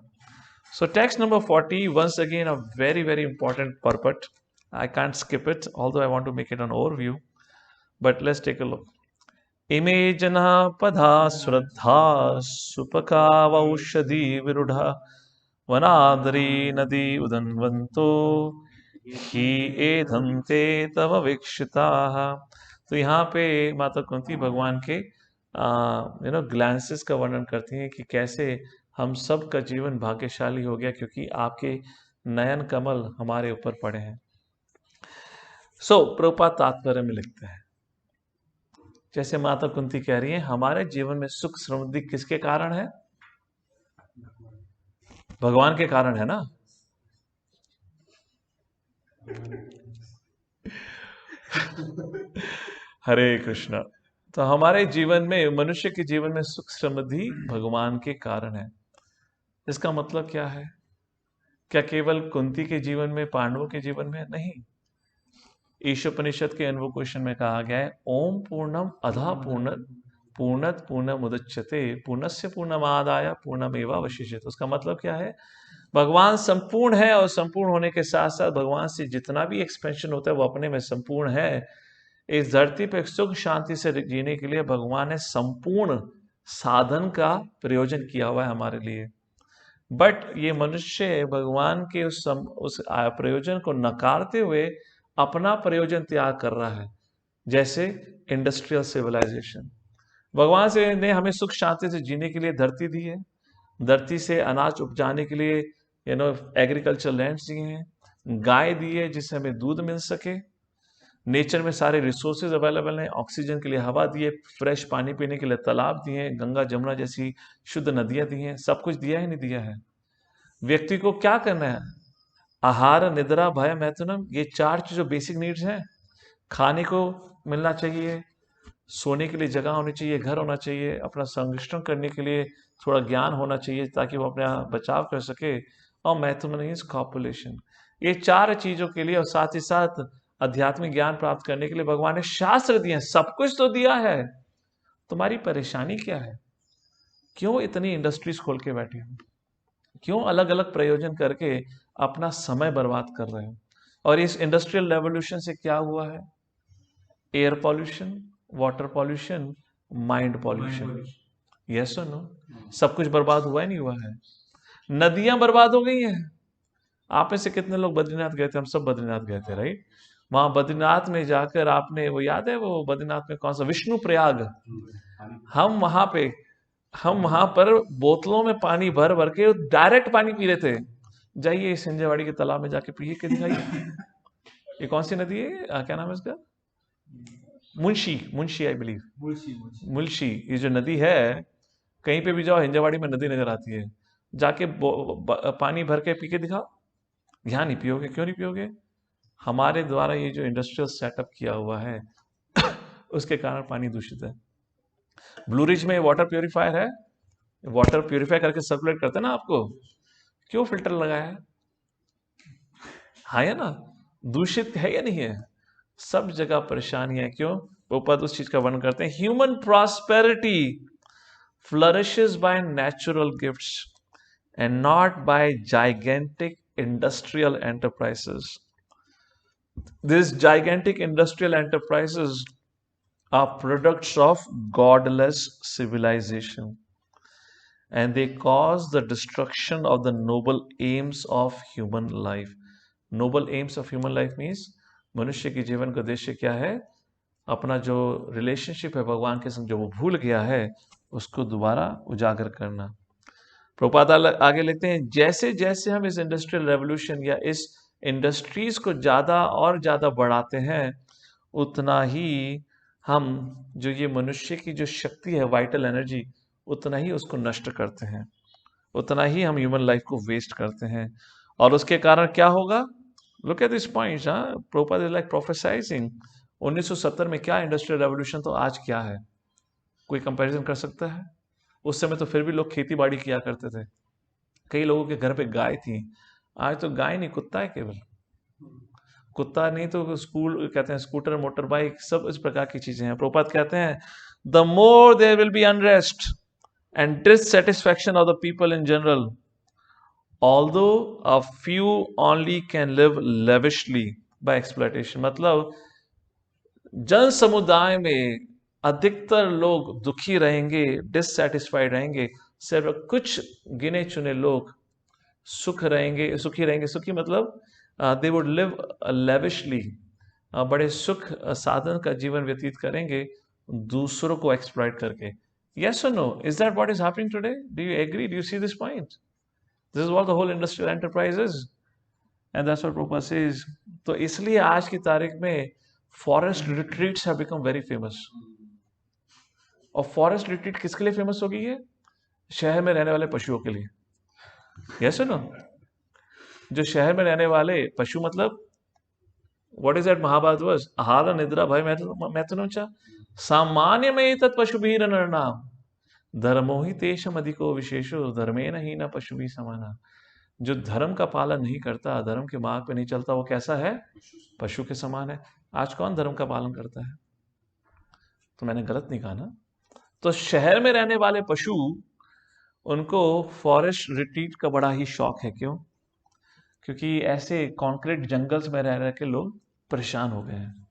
So text number 40, once again a very very important purport. I can't skip it, although I want to make it an overview. But let's take a look. इमे जना पधा श्रद्धा सुपकावौषधि विरुढ़ा वनादरी नदी उदन्वंतो ही एधन्ते तव वीक्षिता। तो यहाँ पे माता कुंती भगवान के ग्लैंसेस का वर्णन करती हैं कि कैसे हम सब का जीवन भाग्यशाली हो गया क्योंकि आपके नयन कमल हमारे ऊपर पड़े हैं। प्रभुपाद तात्पर्य में लिखते हैं, जैसे माता कुंती कह रही है, हमारे जीवन में सुख समृद्धि किसके कारण है? भगवान के कारण है ना। हरे कृष्णा। तो हमारे जीवन में, मनुष्य के जीवन में सुख समृद्धि भगवान के कारण है। इसका मतलब क्या है? क्या केवल कुंती के जीवन में, पांडवों के जीवन में? नहीं। ईशोपनिषद के इन्वोकेशन में कहा गया है, ओम पूर्णम अधा पूर्णत पूर्णत पूर्णमुदच्यते पूर्णस्य पूर्णमादाय पूर्णमेवावशिष्यते। उसका मतलब क्या है? भगवान संपूर्ण है और संपूर्ण होने के साथ साथ भगवान से जितना भी एक्सपेंशन होता है वो अपने में संपूर्ण है। इस धरती पर सुख शांति से जीने के लिए भगवान ने संपूर्ण साधन का प्रयोजन किया हुआ है हमारे लिए। बट ये मनुष्य भगवान के उस प्रयोजन को नकारते हुए अपना प्रयोजन त्याग कर रहा है। जैसे इंडस्ट्रियल सिविलाइजेशन, भगवान से ने हमें सुख शांति से जीने के लिए धरती दी है, धरती से अनाज उपजाने के लिए एग्रीकल्चर लैंड्स दिए हैं, गाय दी है जिससे हमें दूध मिल सके, नेचर में सारे रिसोर्सेज अवेलेबल हैं, ऑक्सीजन के लिए हवा दी है, फ्रेश पानी पीने के लिए तालाब दिए हैं, गंगा जमुना जैसी शुद्ध नदियां दी हैं, सब कुछ दिया है नहीं दिया है। व्यक्ति को क्या करना है? आहार निद्रा भय मैथुनम, ये चार जो बेसिक नीड्स हैं, खाने को मिलना चाहिए, सोने के लिए जगह होनी चाहिए, घर होना चाहिए, अपना संरक्षण करने के लिए थोड़ा ज्ञान होना चाहिए ताकि वो अपना बचाव कर सके, और मैथुन इज कॉपुलेशन। ये चार चीजों के लिए और साथ ही साथ आध्यात्मिक ज्ञान प्राप्त करने के लिए भगवान ने शास्त्र दिए हैं, सब कुछ तो दिया है। तुम्हारी परेशानी क्या है? क्यों इतनी इंडस्ट्रीज खोल के बैठे हो? क्यों अलग अलग प्रयोजन करके अपना समय बर्बाद कर रहे हो? और इस इंडस्ट्रियल रेवोल्यूशन से क्या हुआ है? Air pollution, water pollution, mind pollution. Yes और नो? सब कुछ बर्बाद हुआ है नहीं हुआ है? नदियां बर्बाद हो गई हैं। आप में से कितने लोग बद्रीनाथ गए थे? हम सब बद्रीनाथ गए थे, राइट? वहां बद्रीनाथ में जाकर आपने वो याद है, वो बद्रीनाथ में कौन सा विष्णु प्रयाग, हम वहां पे हम वहां पर बोतलों में पानी भर भर के डायरेक्ट पानी पी रहे थे। जाइए इस हिंजेवाड़ी के तालाब में जाके पिए के दिखाइए। ये कौन सी नदी है? क्या नाम है इसका? Munshi, Munshi I believe, Munshi. ये जो नदी है, कहीं पे भी जाओ हिंजावाड़ी में नदी नजर आती है। जाके पानी भर के पी के दिखाओ। यहाँ नहीं पियोगे। क्यों नहीं पियोगे? हमारे द्वारा ये जो इंडस्ट्रियल सेटअप किया हुआ है उसके कारण पानी दूषित है। ब्लू रिज में वाटर प्योरीफायर है, वाटर प्योरीफाई करके सर्कुलेट करते हैं ना आपको। क्यों फिल्टर लगाया है? हाँ या ना? दूषित है या नहीं है? सब जगह परेशानी है। क्यों? वो पद उस चीज का वर्णन करते हैं, human prosperity flourishes by natural gifts and not by gigantic industrial enterprises. These gigantic industrial enterprises are products of godless civilization, and they cause the destruction of the noble aims of human life. Noble aims of human life means मनुष्य के जीवन का उद्देश्य क्या है? अपना जो relationship है भगवान के संग जो वो भूल गया है उसको दोबारा उजागर करना। प्रभुपाद आगे लिखते हैं, जैसे जैसे हम इस इंडस्ट्रियल रेवोल्यूशन या इस इंडस्ट्रीज को ज्यादा और ज्यादा बढ़ाते हैं, उतना ही हम जो ये मनुष्य की जो शक्ति है, वाइटल एनर्जी, उतना ही उसको नष्ट करते हैं, उतना ही हम ह्यूमन लाइफ को वेस्ट करते हैं। और उसके कारण क्या होगा? Look at this point. Prabhupada is like prophesizing. 1970 में क्या इंडस्ट्रियल रेवोल्यूशन, तो आज क्या है? कोई कंपैरिजन कर सकता है? उस समय तो फिर भी लोग खेती बाड़ी किया करते थे, कई लोगों के घर पे गाय थी। आज तो गाय नहीं, कुत्ता है केवल। कुत्ता नहीं तो स्कूल कहते हैं, स्कूटर, मोटर बाइक, सब इस प्रकार की चीजें हैं। प्रभुपाद कहते हैं, the more there will be unrest and dissatisfaction of the people in general, although a few only can live lavishly by exploitation। मतलब जन समुदाय में अधिकतर लोग दुखी रहेंगे, डिससैटिस्फाइड रहेंगे, सिर्फ कुछ गिने चुने लोग सुखी रहेंगे। सुखी मतलब दे वुड लिव लेविशली, बड़े सुख साधन का जीवन व्यतीत करेंगे दूसरों को एक्सप्लॉइट करके। यस और no? Is that what is happening today? Do you agree? Do you see this point? This is what the whole industrial enterprise is, and that's what Prabhupada says। तो इसलिए आज की तारीख में forest retreats have become very famous। और forest retreat किसके लिए famous हो गई है? शहर में रहने वाले पशुओं के लिए। यस और नो? जो शहर में रहने वाले पशु, मतलब what is that Mahabharata verse? आहार निद्रा भय मैथुनम च सामान्यमेव तत् पशुभिः नरनाम धर्मो ही तेषम अधिको विशेषो धर्मेण हीना पशुभिः समाना। जो धर्म का पालन नहीं करता, धर्म के मार्ग पे नहीं चलता, वो कैसा है? पशु के समान है। आज कौन धर्म का पालन करता है? तो मैंने गलत नहीं कहा ना? तो शहर में रहने वाले पशु, उनको फॉरेस्ट रिट्रीट का बड़ा ही शौक है। क्यों? क्योंकि ऐसे कॉन्क्रीट जंगल्स में रह रह के लोग परेशान हो गए हैं।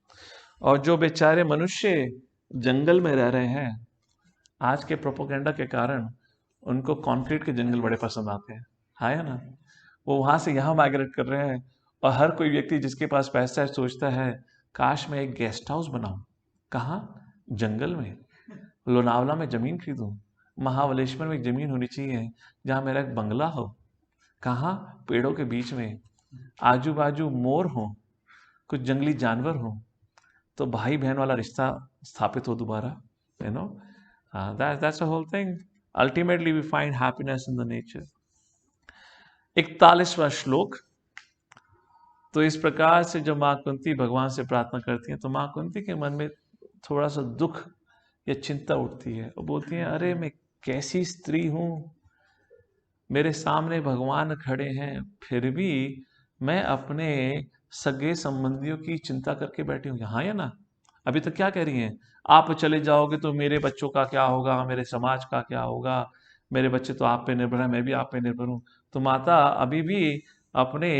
और जो बेचारे मनुष्य जंगल में रह रहे हैं, आज के प्रोपोगेंडा के कारण उनको कंक्रीट के जंगल बड़े पसंद आते हैं। हाँ है ना, वो वहां से यहाँ माइग्रेट कर रहे हैं। और हर कोई व्यक्ति जिसके पास पैसा है सोचता है काश मैं एक गेस्ट हाउस बनाऊं। कहाँ? जंगल में। लोनावला में जमीन खरीदूं। महाबलेश्वर में एक जमीन होनी चाहिए जहां मेरा एक बंगला हो। कहाँ? पेड़ों के बीच में। आजू बाजू मोर हो, कुछ जंगली जानवर हो, तो भाई बहन वाला रिश्ता स्थापित हो दोबारा। You know, that's the whole thing. Ultimately we find happiness in the nature. 41वां श्लोक। तो इस प्रकार से जब माँ कुंती भगवान से प्रार्थना करती हैं तो माँ कुंती के मन में थोड़ा सा दुख या चिंता उठती है और बोलती हैं, अरे मैं कैसी स्त्री हूं, मेरे सामने भगवान खड़े हैं, फिर भी मैं अपने सगे संबंधियों की चिंता करके बैठी हूँ। यहाँ या ना, अभी तक क्या कह रही हैं? आप चले जाओगे तो मेरे बच्चों का क्या होगा, मेरे समाज का क्या होगा, मेरे बच्चे तो आप पे निर्भर है, मैं भी आप पे निर्भर हूँ। तो माता अभी भी अपने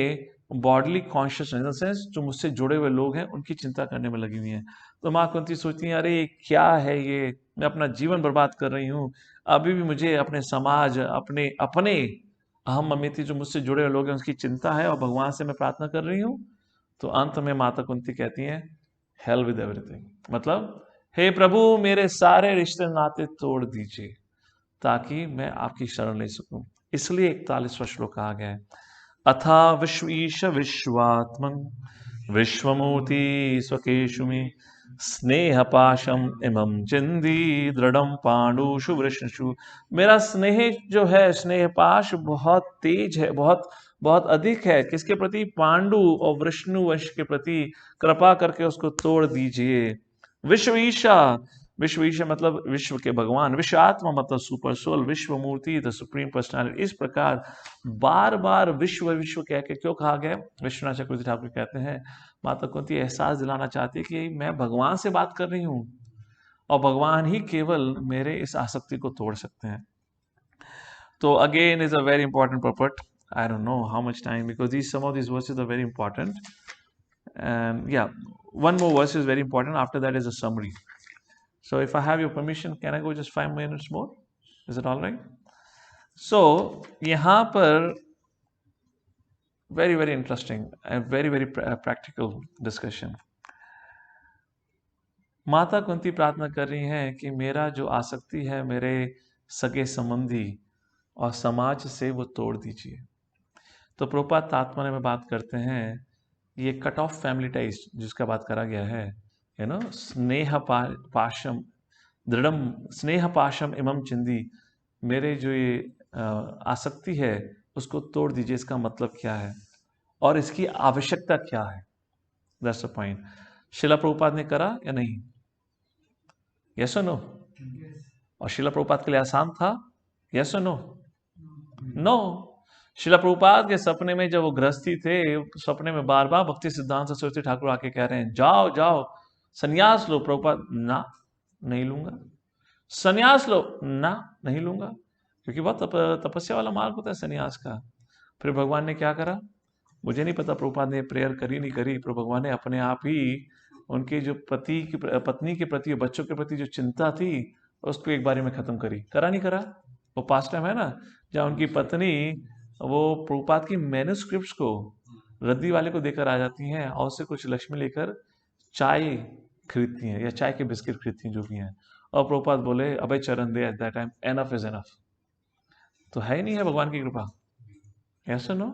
bodily conscious in the sense जो मुझसे जुड़े हुए लोग हैं उनकी चिंता करने में लगी हुई हैं। तो माँ कुंती सोचती हैं, अरे क्या है ये, मैं अपना जीवन बर्बाद कर रही हूँ, अभी भी मुझे अपने समाज, अपने अपने अहम ममिति जो मुझसे जुड़े हुए लोग हैं उसकी चिंता है और भगवान से मैं प्रार्थना कर रही हूँ। तो अंत में माता कुंती कहती हैं, हेल विद एवरीथिंग, मतलब हे प्रभु मेरे सारे रिश्ते नाते तोड़ दीजिए ताकि मैं आपकी शरण ले सकूं। इसलिए 41वां श्लोक कहा गया है, अथा विश्वीश विश्वात्मन विश्वमूर्ति स्वकेशु मे स्नेह पाशम इमं चिंदी दृढ़म पांडुषु वृष्णिषु। मेरा स्नेह जो है, स्नेह पाश बहुत तेज है, बहुत बहुत अधिक है। किसके प्रति? पांडु और वृष्णु वंश के प्रति। कृपा करके उसको तोड़ दीजिए। विश्व ईशा, विश्व ईशा मतलब विश्व के भगवान, विश्व आत्मा मतलब सुपर सोल, विश्व मूर्ति द सुप्रीम पर्सनालिटी। इस प्रकार बार बार विश्व विश्व कह के क्यों कहा गया? विश्वनाथ चक्रवर्ती ठाकुर कहते हैं माता कुंती एहसास दिलाना चाहती है कि मैं भगवान से बात कर रही हूँ और भगवान ही केवल मेरे इस आसक्ति को तोड़ सकते हैं। So again is a very important purport. I don't know how much time because some of these verses are very important. And yeah, one more verse is very important. After that is a summary. So if I have your permission, can I go just 5 minutes more? Is it all right? So यहाँ पर very interesting and very practical discussion. माता कुंती प्रार्थना कर रही हैं कि मेरा जो आसक्ति है मेरे सगे संबंधी और समाज से वो तोड़ दीजिए। तो प्रभुपाद तात्पर्य में बात करते हैं, ये कट ऑफ फैमिली टाइज जिसका बात करा गया है, यू नो, स्नेह पाशम दृढ़म स्नेह पाशम इमम चिंदी, मेरे जो ये आसक्ति है उसको तोड़ दीजिए। इसका मतलब क्या है और इसकी आवश्यकता क्या है? That's the point. शिला प्रभुपाद ने करा या नहीं? यस और नो? और शिला प्रभुपाद के लिए आसान था? यस और नो? नो। शिला प्रभुपाद के सपने में जब वो गृहस्थी थे, सपने में बार बार भक्ति सिद्धांत सरस्वती ठाकुर आके कह रहे हैं जाओ जाओ सन्यास लो। प्रभुपाद ना, नहीं लूंगा। सन्यास लो ना, नहीं लूंगा, क्योंकि बहुत तपस्या वाला मार्ग होता है सन्यास का। फिर भगवान ने क्या करा? मुझे नहीं पता प्रभुपाद ने प्रेयर करी नहीं करी, पर भगवान ने अपने आप ही उनके जो पत्नी के प्रति, बच्चों के प्रति जो चिंता थी उसको एक बारी में खत्म करी। करा नहीं करा? वो पास्ट टाइम है ना, जहाँ उनकी पत्नी वो प्रभुपाद की मैन्युस्क्रिप्ट्स को रद्दी वाले को देकर आ जाती हैं और उससे कुछ लक्ष्मी लेकर चाय खरीदती हैं या चाय के बिस्किट खरीदती हैं जो भी हैं। और प्रभुपाद बोले Abhay Charan De at that time, enough is enough. तो है ही नहीं है भगवान की कृपा? ऐसा नो।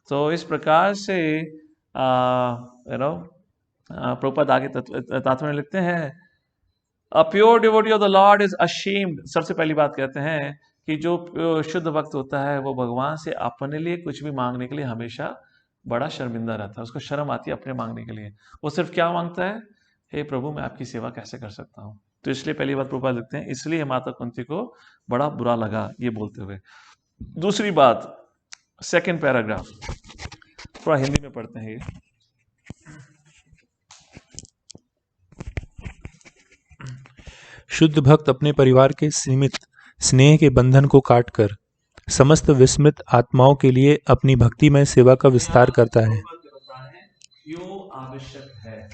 तो इस प्रकार से यू नो प्रभुपाद आगे तात्पर्य में लिखते हैं, a pure devotee of the Lord is ashamed. सबसे पहली बात कहते हैं कि जो शुद्ध भक्त होता है वो भगवान से अपने लिए कुछ भी मांगने के लिए हमेशा बड़ा शर्मिंदा रहता है। उसको शर्म आती है अपने मांगने के लिए। वो सिर्फ क्या मांगता है? हे प्रभु मैं आपकी सेवा कैसे कर सकता हूँ। तो इसलिए पहली बात प्रभुपाद लिखते हैं, इसलिए माता कुंती को बड़ा बुरा लगा ये बोलते हुए। दूसरी बात, सेकेंड पैराग्राफ थोड़ा हिंदी में पढ़ते हैं ये। शुद्ध भक्त अपने परिवार के सीमित स्नेह के बंधन को काटकर समस्त विस्मृत आत्माओं के लिए अपनी भक्तिमय सेवा का विस्तार करता है। क्यों आवश्यक है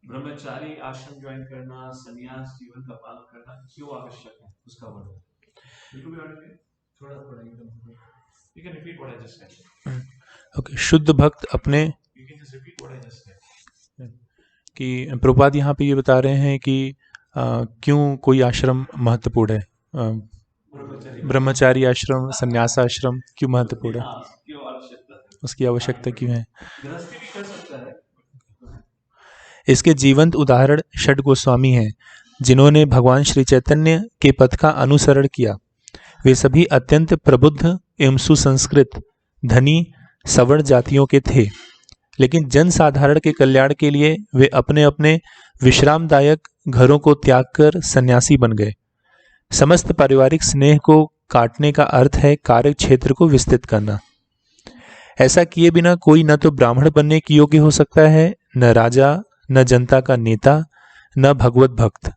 ब्रह्मचारी आश्रम ज्वाइन करना, संन्यास जीवन का पालन करना, क्यों आवश्यक है उसका वर्णन। ओके, शुद्ध भक्त अपने कि प्रभुपाद यहाँ पे ये बता रहे हैं कि क्यों कोई आश्रम महत्वपूर्ण है, ब्रह्मचारी आश्रम, संन्यास आश्रम क्यों महत्वपूर्ण है, उसकी आवश्यकता क्यों है। इसके जीवंत उदाहरण षड गोस्वामी हैं, जिन्होंने भगवान श्री चैतन्य के पथ का अनुसरण किया। वे सभी अत्यंत प्रबुद्ध एवं सुसंस्कृत धनी सवर्ण जातियों के थे, लेकिन जन साधारण के कल्याण के लिए वे अपने अपने विश्रामदायक घरों को त्याग कर सन्यासी बन गए। समस्त पारिवारिक स्नेह को काटने का अर्थ है कार्य क्षेत्र को विस्तृत करना। ऐसा किए बिना कोई न तो ब्राह्मण बनने के योग्य हो सकता है, न राजा, न जनता का नेता, न भगवत भक्त।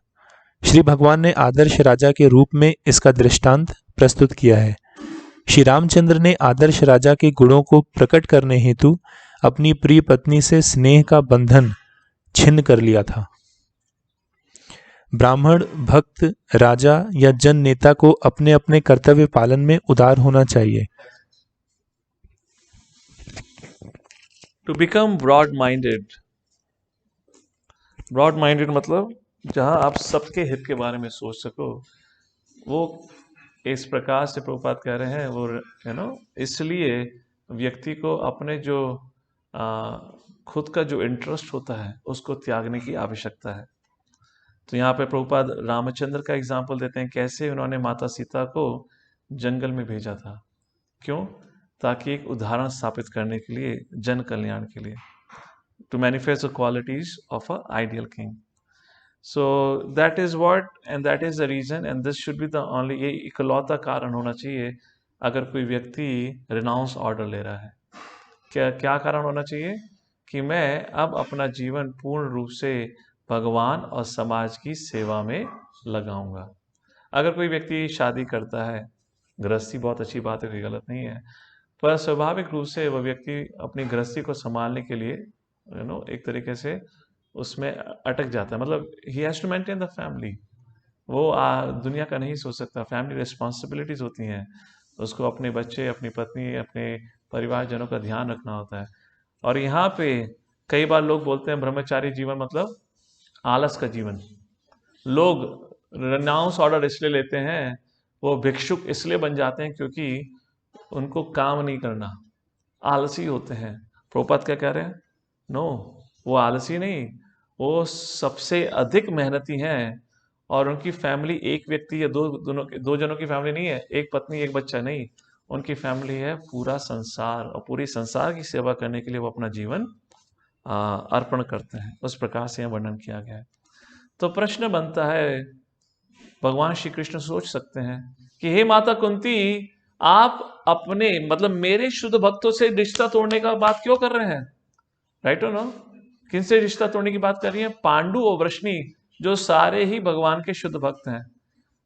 श्री भगवान ने आदर्श राजा के रूप में इसका दृष्टांत प्रस्तुत किया है। श्री रामचंद्र ने आदर्श राजा के गुणों को प्रकट करने हेतु अपनी प्रिय पत्नी से स्नेह का बंधन छिन्न कर लिया था। ब्राह्मण, भक्त, राजा या जन नेता को अपने अपने कर्तव्य पालन में उदार होना चाहिए। टू बिकम ब्रॉड माइंडेड मतलब जहां आप सबके हित के बारे में सोच सको, वो इस प्रकार से प्रभुपाद कह रहे हैं, वो इसलिए व्यक्ति को अपने जो खुद का जो इंटरेस्ट होता है उसको त्यागने की आवश्यकता है। तो यहाँ पे प्रभुपाद रामचंद्र का एग्जाम्पल देते हैं, कैसे उन्होंने माता सीता को जंगल में भेजा था। क्यों? ताकि एक उदाहरण स्थापित करने के लिए, जन कल्याण के लिए, to manifest the qualities of a ideal king. So that is what and that is the reason and this should be the only, ये इकलौता कारण होना चाहिए अगर कोई व्यक्ति रिनाउंस ऑर्डर ले रहा है। क्या कारण होना चाहिए? कि मैं अब अपना जीवन पूर्ण रूप से भगवान और समाज की सेवा में लगाऊंगा। अगर कोई व्यक्ति शादी करता है, गृहस्थी बहुत अच्छी बात है, कोई गलत नहीं है, पर स्वाभाविक रूप से वह व्यक्ति अपनी गृहस्थी को संभालने के लिए एक तरीके से उसमें अटक जाता है। मतलब he has to maintain the family. वो दुनिया का नहीं सोच सकता, फैमिली रिस्पॉन्सिबिलिटीज होती हैं, उसको अपने बच्चे, अपनी पत्नी, अपने परिवारजनों का ध्यान रखना होता है। और यहाँ पे कई बार लोग बोलते हैं ब्रह्मचारी जीवन मतलब आलस का जीवन। लोग रिनाउंस ऑर्डर इसलिए लेते हैं, वो भिक्षुक इसलिए बन जाते हैं क्योंकि उनको काम नहीं करना, आलसी होते हैं। प्रभुपाद क्या कह रहे हैं? नो, वो आलसी नहीं, वो सबसे अधिक मेहनती हैं। और उनकी फैमिली एक व्यक्ति या दो जनों की फैमिली नहीं है, एक पत्नी एक बच्चा नहीं, उनकी फैमिली है पूरा संसार, और पूरी संसार की सेवा करने के लिए वो अपना जीवन अर्पण करते हैं। उस प्रकार से यहाँ वर्णन किया गया है। तो प्रश्न बनता है, भगवान श्री कृष्ण सोच सकते हैं कि हे माता कुंती, आप अपने मतलब मेरे शुद्ध भक्तों से रिश्ता तोड़ने का बात क्यों कर रहे हैं? राइट और नो? किनसे रिश्ता तोड़ने की बात कर रही है? पांडु और वृष्णि, जो सारे ही भगवान के शुद्ध भक्त हैं।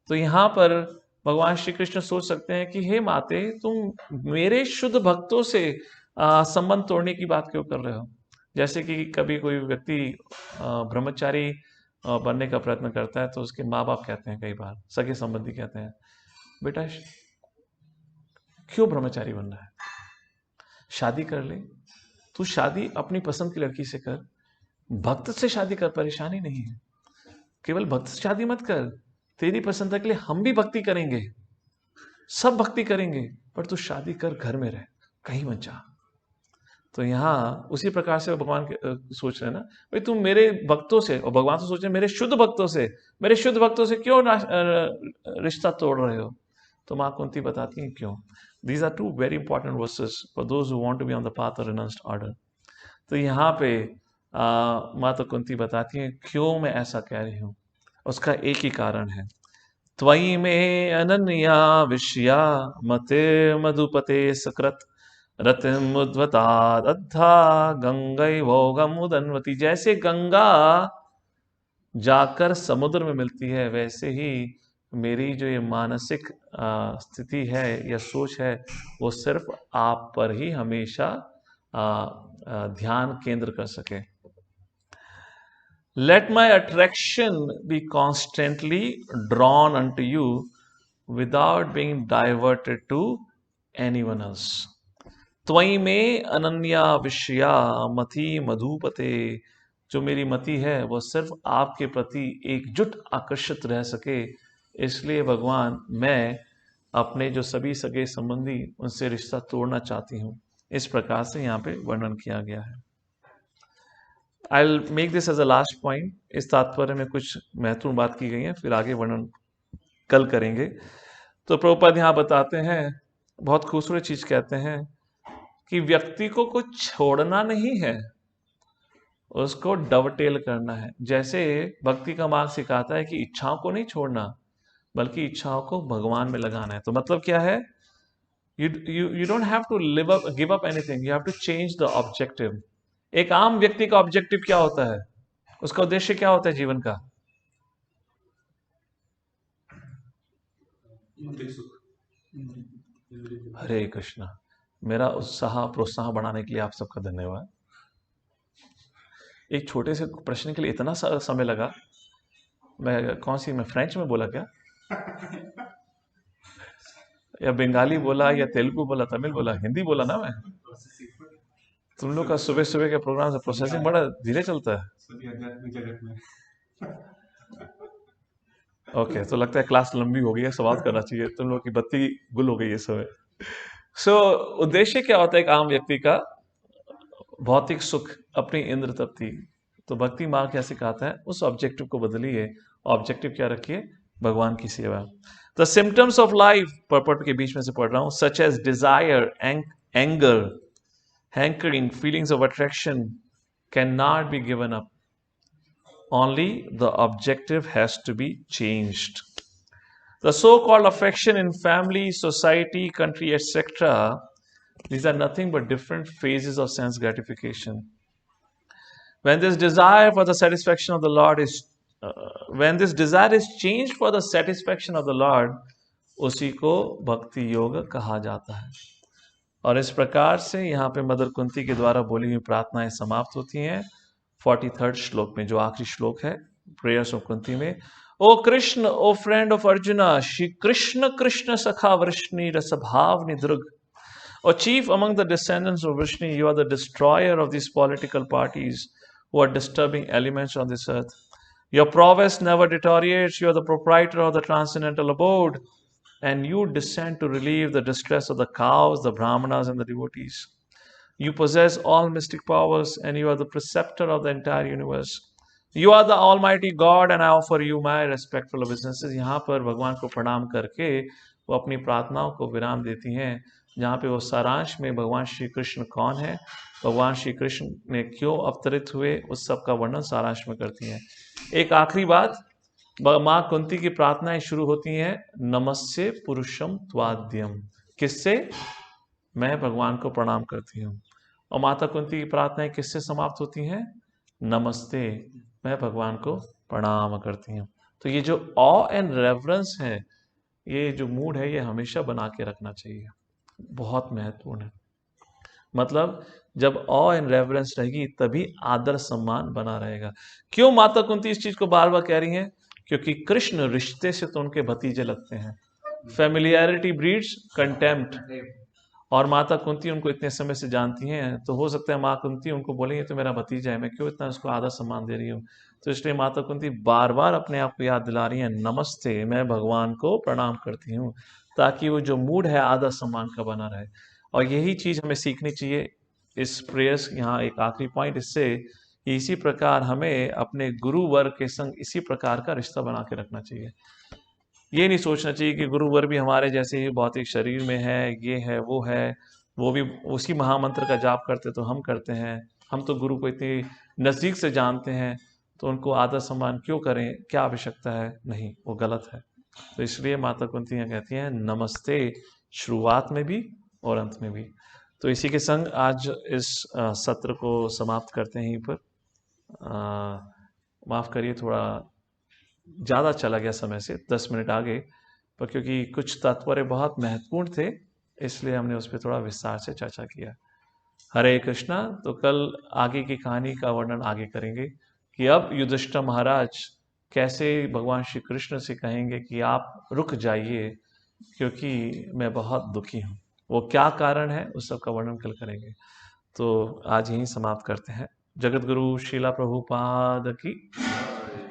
तो यहाँ पर भगवान श्री कृष्ण सोच सकते हैं कि हे माते, तुम मेरे शुद्ध भक्तों से संबंध तोड़ने की बात क्यों कर रहे हो? जैसे कि कभी कोई व्यक्ति ब्रह्मचारी बनने का प्रयत्न करता है, तो उसके माँ बाप कहते हैं, कई बार सगे संबंधी कहते हैं, बेटा क्यों ब्रह्मचारी बनना है, शादी कर ले, तू शादी अपनी पसंद की लड़की से कर, भक्त से शादी कर, परेशानी नहीं है। केवल भक्त से शादी मत कर, तेरी प्रसन्नता के लिए हम भी भक्ति करेंगे, सब भक्ति करेंगे, पर तू शादी कर, घर में रह, कहीं मत जा। तो यहाँ उसी प्रकार से भगवान सोच रहे हैं ना, भाई तुम मेरे भक्तों से, और भगवान तो सोच रहे हैं मेरे शुद्ध भक्तों से क्यों रिश्ता तोड़ रहे हो? तो माँ कुंती बताती हैं क्यों। These are two very important verses for those who want to be on the path of renounced order. तो यहाँ पे माता कुंती बताती हैं क्यों मैं ऐसा कह रही हूँ। उसका एक ही कारण है, त्वयि में अनन्या विषया मते मधुपते सकृत रतिमुद्वतादद्धा गंगैवोगम उदन्वती। जैसे गंगा जाकर समुद्र में मिलती है, वैसे ही मेरी जो ये मानसिक स्थिति है या सोच है, वो सिर्फ आप पर ही हमेशा ध्यान केंद्र कर सके। Let my attraction be constantly drawn unto you without being diverted to anyone else. त्वयि में अनन्या विषया मति मधुपते, जो मेरी मति है वो सिर्फ आपके प्रति एकजुट आकर्षित रह सके, इसलिए भगवान मैं अपने जो सभी सगे संबंधी उनसे रिश्ता तोड़ना चाहती हूँ। इस प्रकार से यहाँ पे वर्णन किया गया है। I'll make this as a last point. इस तात्पर्य में कुछ महत्वपूर्ण बात की गई है, फिर आगे वर्णन कल करेंगे। तो प्रभुपाद यहाँ बताते हैं, बहुत खूबसूरत चीज कहते हैं कि व्यक्ति को कुछ छोड़ना नहीं है, उसको डवटेल करना है। जैसे भक्ति का मार्ग सिखाता है कि इच्छाओं को नहीं छोड़ना, बल्कि इच्छाओं को भगवान में लगाना है। तो मतलब क्या है? You don't have to give up anything. You have to change the objective. एक आम व्यक्ति का ऑब्जेक्टिव क्या होता है? उसका उद्देश्य क्या होता है जीवन का? हरे कृष्णा। मेरा उत्साह प्रोत्साहन बढ़ाने के लिए आप सबका धन्यवाद। एक छोटे से प्रश्न के लिए इतना समय लगा। मैं फ्रेंच में बोला क्या, या बंगाली बोला, या तेलुगु बोला, तमिल बोला, हिंदी बोला ना मैं? तुम लोग का सुबह सुबह के प्रोग्राम से प्रोसेसिंग बड़ा धीरे चलता है। ओके, तो लगता है क्लास लंबी हो गई है, समाप्त करना चाहिए। तुम लोग की बत्ती गुल हो गई है समय। उद्देश्य क्या होता है एक आम व्यक्ति का? भौतिक सुख, अपनी इंद्र तृप्ति। तो भक्ति मार्ग क्या सिखाता है? उस ऑब्जेक्टिव को बदलिए। ऑब्जेक्टिव क्या रखिए? भगवान की सेवा। द सिम्टम्स ऑफ लाइफ, पर्पट के बीच में से पढ़ रहा हूं, such as desire, anger, hankering, feelings of attraction cannot be given up. Only the objective has to be changed. The so-called affection in family, society, country, etc., these are nothing but different phases of sense gratification. When this desire for the satisfaction of the Lord is, when this desire is changed for the satisfaction of the Lord, उसी को भक्ति योग कहा जाता है। और इस प्रकार से यहाँ पे मदर कुंती के द्वारा बोली हुई प्रार्थनाएं समाप्त होती हैं 43rd श्लोक में, जो आखिरी श्लोक है प्रेयर्स ऑफ कुंती में। O Krishna, O friend of Arjuna, Shri Krishna Krishna सखा वृष्णि रसभाव निधृग, O chief among the descendants of Vrishni, you are the destroyer of this political parties who are disturbing elements on this earth. Your prowess never deteriorates, you are the proprietor of the transcendental abode, and you descend to relieve the distress of the cows, the brahmanas, and the devotees. You possess all mystic powers, and you are the preceptor of the entire universe. You are the Almighty God, and I offer you my respectful obeisances. यहाँ पर भगवान को प्रणाम करके वो अपनी प्रार्थनाओं को विराम देती हैं, जहाँ पे वो सारांश में भगवान श्री कृष्ण कौन है, भगवान श्री कृष्ण ने क्यों अवतरित हुए, उस सब का वर्णन सारांश में करती हैं। एक आखिरी बात, माँ कुंती की प्रार्थनाएं शुरू होती हैं नमस्ते पुरुषम त्वाद्यम। किससे? मैं भगवान को प्रणाम करती हूँ। और माता कुंती की प्रार्थनाएं किससे समाप्त होती हैं? नमस्ते, मैं भगवान को प्रणाम करती हूँ। तो ये जो ऑ एंड रेवरेंस है, ये जो मूड है, ये हमेशा बना के रखना चाहिए, बहुत महत्वपूर्ण है। मतलब जब ऑ एंड रेवरेंस रहेगी तभी आदर सम्मान बना रहेगा। क्यों माता कुंती इस चीज को बार बार कह रही हैं? क्योंकि कृष्ण रिश्ते से तो उनके भतीजे लगते हैं। Familiarity breeds contempt. और माता कुंती उनको इतने समय से जानती हैं, तो हो सकता है माँ कुंती उनको बोलेंगे तो मेरा भतीजा है, मैं क्यों इतना उसको आदर सम्मान दे रही हूँ। तो इसलिए माता कुंती बार बार अपने आप को याद दिला रही हैं, नमस्ते, मैं भगवान को प्रणाम करती हूँ, ताकि वो जो मूड है आदर सम्मान का बना रहे। और यही चीज हमें सीखनी चाहिए इस प्रेयर्स। यहाँ एक आखिरी पॉइंट इससे, इसी प्रकार हमें अपने गुरु वर्ग के संग इसी प्रकार का रिश्ता बना के रखना चाहिए। ये नहीं सोचना चाहिए कि गुरु वर्ग भी हमारे जैसे ही भौतिक शरीर में है, ये है, वो भी उसी महामंत्र का जाप करते तो हम करते हैं, हम तो गुरु को इतनी नज़दीक से जानते हैं, तो उनको आदर सम्मान क्यों करें, क्या आवश्यकता है? नहीं, वो गलत है। तो इसलिए माता कुंती कहती हैं नमस्ते, शुरुआत में भी और अंत में भी। तो इसी के संग आज इस सत्र को समाप्त करते हैं यहीं पर। माफ़ करिए, थोड़ा ज़्यादा चला गया समय से, 10 मिनट आगे, पर क्योंकि कुछ तात्पर्य बहुत महत्वपूर्ण थे, इसलिए हमने उस पर थोड़ा विस्तार से चर्चा किया। हरे कृष्णा। तो कल आगे की कहानी का वर्णन आगे करेंगे कि अब युधिष्ठिर महाराज कैसे भगवान श्री कृष्ण से कहेंगे कि आप रुक जाइए, क्योंकि मैं बहुत दुखी हूँ। वो क्या कारण है उस सब का वर्णन कल करेंगे। तो आज यहीं समाप्त करते हैं। जगत गुरु श्रीला प्रभुपाद की,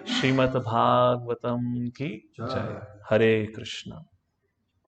श्रीमद् भागवतम की जय। हरे कृष्ण।